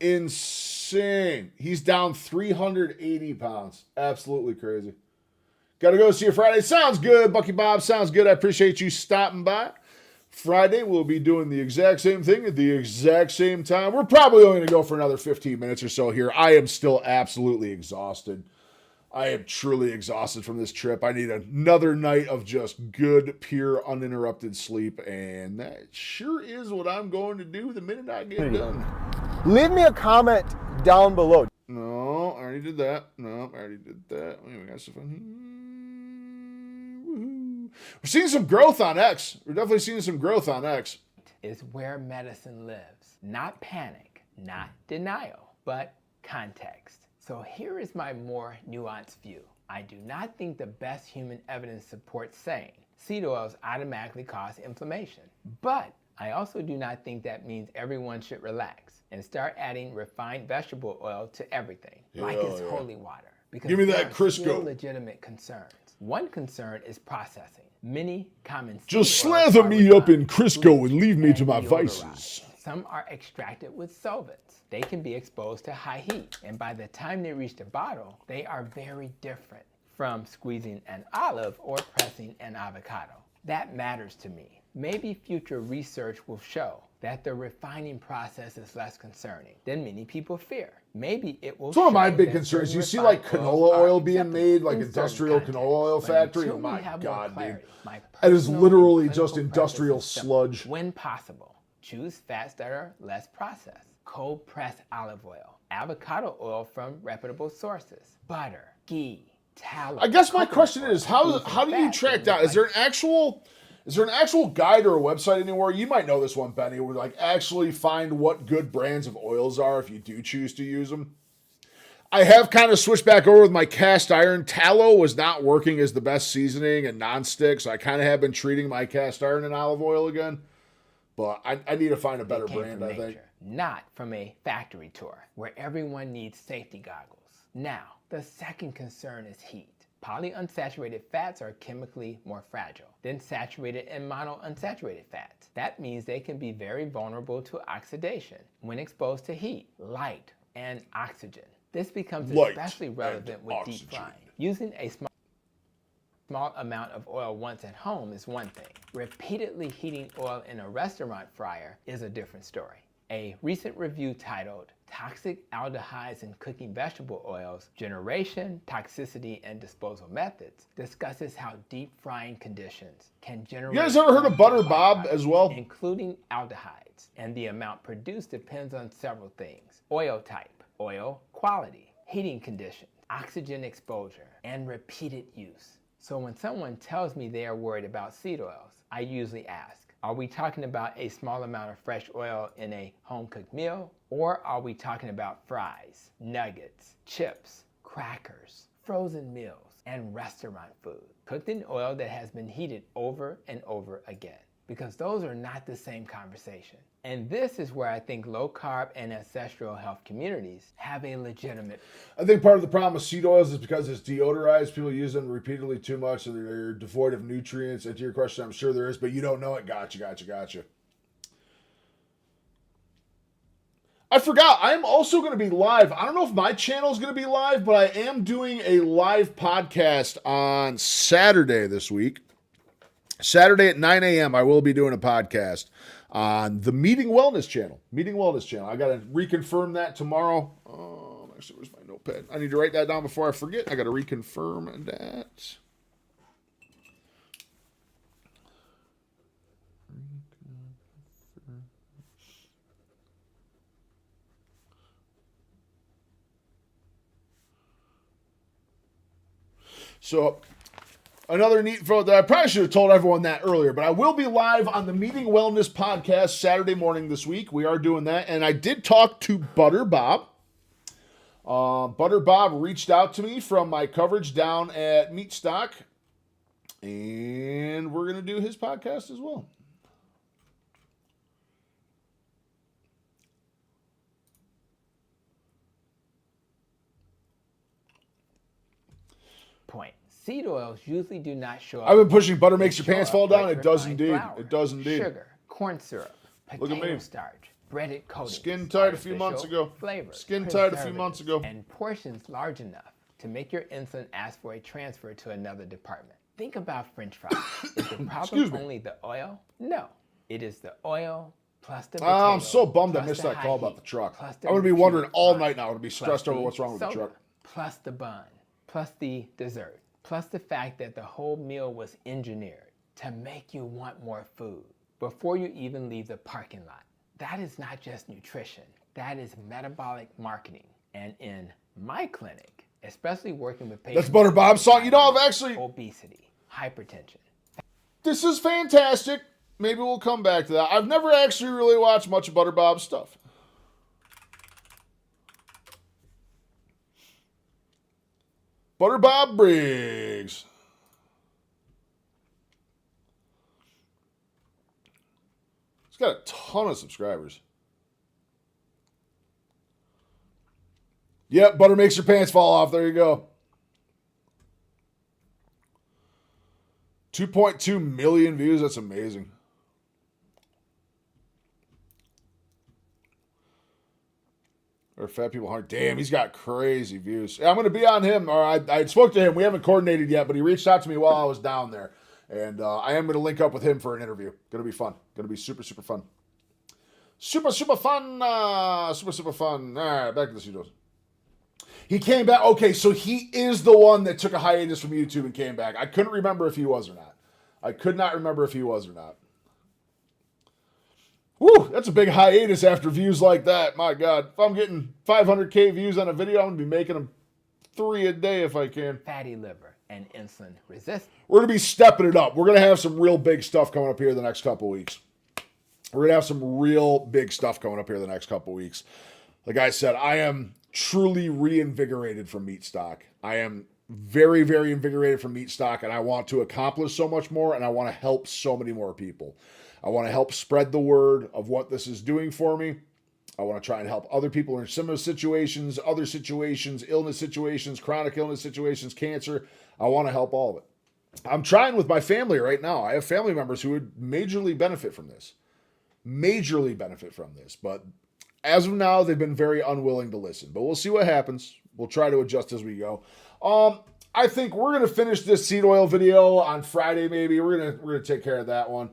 Insane. He's down 380 pounds. Absolutely crazy. Got to go see you Friday. Sounds good, Bucky Bob. Sounds good. I appreciate you stopping by. Friday, we'll be doing the exact same thing at the exact same time. We're probably only going to go for another 15 minutes or so here. I am still absolutely exhausted. I am truly exhausted from this trip. I need another night of just good, pure, uninterrupted sleep, and that sure is what I'm going to do the minute I get done. Leave me a comment down below. No, I already did that. No, I already did that. We got some fun here. We're seeing some growth on X. We're definitely seeing some growth on X. Is where medicine lives. Not panic, not denial, but context. So here is my more nuanced view. I do not think the best human evidence supports saying seed oils automatically cause inflammation. But I also do not think that means everyone should relax and start adding refined vegetable oil to everything, like it's holy water. Because give me that there are Crisco. still legitimate concerns. One concern is processing. Many common just seed oils slather are me up in refined, Crisco and leave me to my deodorized. vices. Some are extracted with solvents. They can be exposed to high heat, and by the time they reach the bottle, they are very different from squeezing an olive or pressing an avocado. That matters to me. Maybe future research will show that the refining process is less concerning than many people fear. Maybe it will. It's one of my show big that concerns. certain You see like refined canola oils are oil being acceptable made, like in certain industrial contexts. canola oil But factory. until we My have more God, dude. clarity, my That is personal literally and just clinical industrial preference is sludge. simple. When possible, choose fats that are less processed. Cold pressed olive oil, avocado oil from reputable sources, butter, ghee, tallow. I guess my coconut question oil, is, how foods do and you fats track that down? look Is there like an actual guide or a website anywhere? You might know this one, Benny, where like actually find what good brands of oils are if you do choose to use them. I have kind of switched back over with my cast iron. Tallow was not working as the best seasoning and nonstick, so I kind of have been treating my cast iron in olive oil again. But I need to find a better came brand, from I think. nature, not from a factory tour where everyone needs safety goggles. Now, the second concern is heat. Polyunsaturated fats are chemically more fragile than saturated and monounsaturated fats. That means they can be very vulnerable to oxidation when exposed to heat, light, and oxygen. This becomes Light especially relevant and with oxygen. deep frying. Using a small amount of oil once at home is one thing. Repeatedly heating oil in a restaurant fryer is a different story. A recent review titled Toxic Aldehydes in Cooking Vegetable Oils, Generation, Toxicity, and Disposal Methods discusses how deep frying conditions can generate... You guys ever heard of Butter Bob as well? Including aldehydes, and the amount produced depends on several things: oil type, oil quality, heating conditions, oxygen exposure, and repeated use. So when someone tells me they are worried about seed oils, I usually ask, are we talking about a small amount of fresh oil in a home-cooked meal? Or are we talking about fries, nuggets, chips, crackers, frozen meals, and restaurant food, cooked in oil that has been heated over and over again? Because those are not the same conversation. And this is where I think low-carb and ancestral health communities have a legitimate... I think part of the problem with seed oils is because it's deodorized. People use them repeatedly too much, so they're devoid of nutrients. And to your question, I'm sure there is, but you don't know it. Gotcha. I forgot, I am also going to be live. I don't know if my channel is going to be live, but I am doing a live podcast on Saturday this week. Saturday at 9 a.m. I will be doing a podcast on the Meeting Wellness channel. I got to reconfirm that tomorrow. Actually, where's my notepad? I need to write that down before I forget. I got to reconfirm that. So, another neat photo that I probably should have told everyone that earlier, but I will be live on the Meeting Wellness podcast Saturday morning this week. We are doing that, and I did talk to Butter Bob. Butter Bob reached out to me from my coverage down at MeatStock, and we're going to do his podcast as well. Point. Seed oils usually do not show up. I've been pushing butter makes They your show pants up fall down. like It does refined indeed. flour, It does indeed. Sugar, corn syrup, Look at potato me. starch, breaded coatings, Skin tight a few artificial months ago. flavors, Skin tight a few months preservatives, ago. and portions large enough to make your insulin ask for a transfer to another department. Think about French fries. Is the Excuse problem me. only the oil? No. It is the oil plus the I'm potato, so bummed I plus missed the that high call about heat, the truck. plus I'm going to be repeated wondering all frying, night now. I'm going to be plus stressed over the what's wrong with the soda, truck. plus the bun, plus the dessert, plus the fact that the whole meal was engineered to make you want more food before you even leave the parking lot. That is not just nutrition. That is metabolic marketing. And in my clinic, especially working with patients... That's Butter Bob's song. with You know, I've diabetes, actually... obesity, hypertension. This is fantastic. Maybe we'll come back to that. I've never actually really watched much of Butter Bob's stuff. Butter Bob Briggs. He's got a ton of subscribers. Yep, butter makes your pants fall off. There you go. 2.2 million views. That's amazing. Or fat people hard. Damn, he's got crazy views. Yeah, I'm going to be on him. Or I spoke to him. We haven't coordinated yet, but he reached out to me while I was down there. And I am going to link up with him for an interview. Going to be fun. Going to be super, super fun. Super, super fun. Super, super fun. All right, back to the studios. He came back. Okay, so he is the one that took a hiatus from YouTube and came back. I couldn't remember if he was or not. I could not remember if he was or not. Whew, that's a big hiatus after views like that. My God. If I'm getting 500K views on a video, I'm going to be making them 3 a day if I can. Fatty liver and insulin resistance. We're going to be stepping it up. We're going to have some real big stuff coming up here the next couple weeks. We're going to have some real big stuff coming up here the next couple weeks. Like I said, I am truly reinvigorated from MeatStock. I am very, very invigorated from MeatStock, and I want to accomplish so much more, and I want to help so many more people. I want to help spread the word of what this is doing for me. I want to try and help other people in similar situations, other situations, illness situations, chronic illness situations, cancer. I want to help all of it. I'm trying with my family right now. I have family members who would majorly benefit from this. But as of now, they've been very unwilling to listen. But we'll see what happens. We'll try to adjust as we go. I think we're going to finish this seed oil video on Friday maybe. We're going to take care of that one.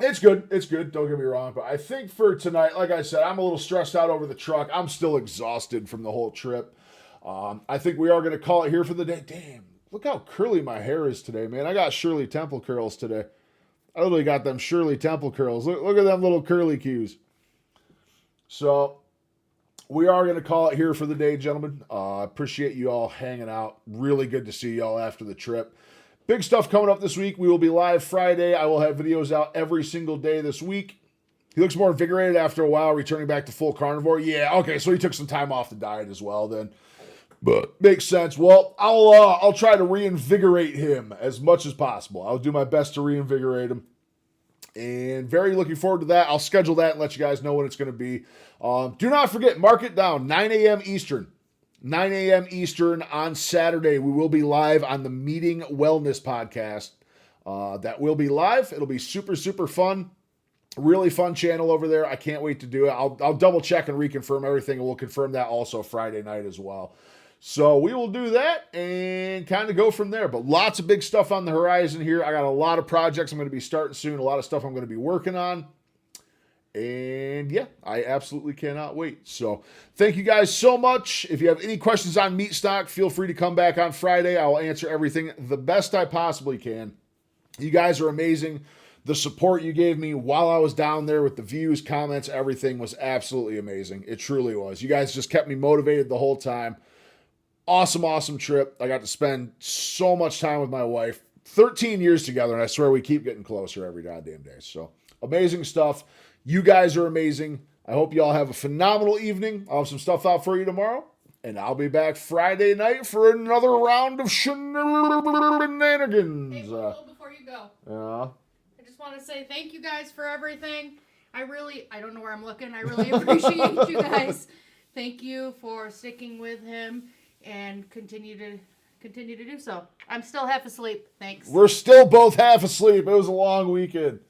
It's good. It's good. Don't get me wrong. But I think for tonight, like I said, I'm a little stressed out over the truck. I'm still exhausted from the whole trip. I think we are going to call it here for the day. Damn, look how curly my hair is today, man. I got Shirley Temple curls today. I literally got them Shirley Temple curls. Look at them little curly cues. So we are going to call it here for the day, gentlemen. Appreciate you all hanging out. Really good to see y'all after the trip. Big stuff coming up this week. We will be live Friday. I will have videos out every single day this week. He looks more invigorated after a while, returning back to full carnivore. Yeah, okay, so he took some time off the diet as well then. But makes sense. Well, I'll try to reinvigorate him as much as possible. I'll do my best to reinvigorate him. And very looking forward to that. I'll schedule that and let you guys know when it's going to be. Do not forget, mark it down, 9 a.m. Eastern. 9 a.m. Eastern on Saturday. We will be live on the Meeting Wellness podcast. That will be live. It'll be super, super fun. Really fun channel over there. I can't wait to do it. I'll double check and reconfirm everything, and we'll confirm that also Friday night as well. So we will do that and kind of go from there. But lots of big stuff on the horizon here. I got a lot of projects I'm going to be starting soon. A lot of stuff I'm going to be working on. And yeah, I absolutely cannot wait. So thank you guys so much. If you have any questions on MeatStock, feel free to come back on Friday. I will answer everything the best I possibly can. You guys are amazing. The support you gave me while I was down there with the views, comments, everything was absolutely amazing. It truly was. You guys just kept me motivated the whole time. Awesome, awesome trip. I got to spend so much time with my wife. 13 years together, and I swear we keep getting closer every goddamn day. So amazing stuff. You guys are amazing. I hope you all have a phenomenal evening. I'll have some stuff out for you tomorrow. And I'll be back Friday night for another round of shenanigans. Hey, before you go. Yeah. I just want to say thank you guys for everything. I don't know where I'm looking. I really appreciate you guys. Thank you for sticking with him and continue to do so. I'm still half asleep. Thanks. We're still both half asleep. It was a long weekend.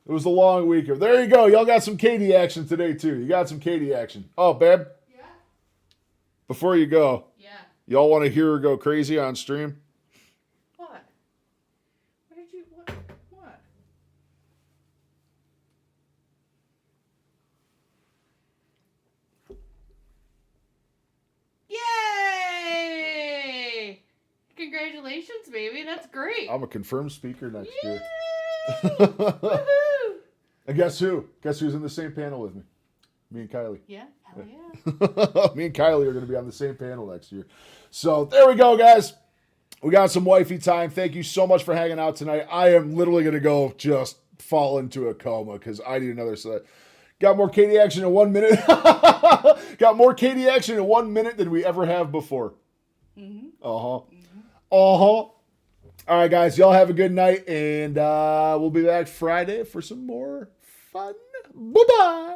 There you go. Y'all got some Katie action today, too. You got some Katie action. Oh, babe. Yeah? Before you go. Yeah. Y'all want to hear her go crazy on stream? What? What did you... What? Yay! Congratulations, baby. That's great. I'm a confirmed speaker next year. Woohoo! And guess who? Guess who's in the same panel with me? Me and Kylie. Yeah, hell yeah. Me and Kylie are going to be on the same panel next year. So there we go, guys. We got some wifey time. Thank you so much for hanging out tonight. I am literally going to go just fall into a coma because I need another set. Got more Katie action in 1 minute. Got more Katie action in 1 minute than we ever have before. Mm-hmm. Uh-huh. Mm-hmm. Uh-huh. All right, guys, y'all have a good night, and we'll be back Friday for some more fun. Bye-bye.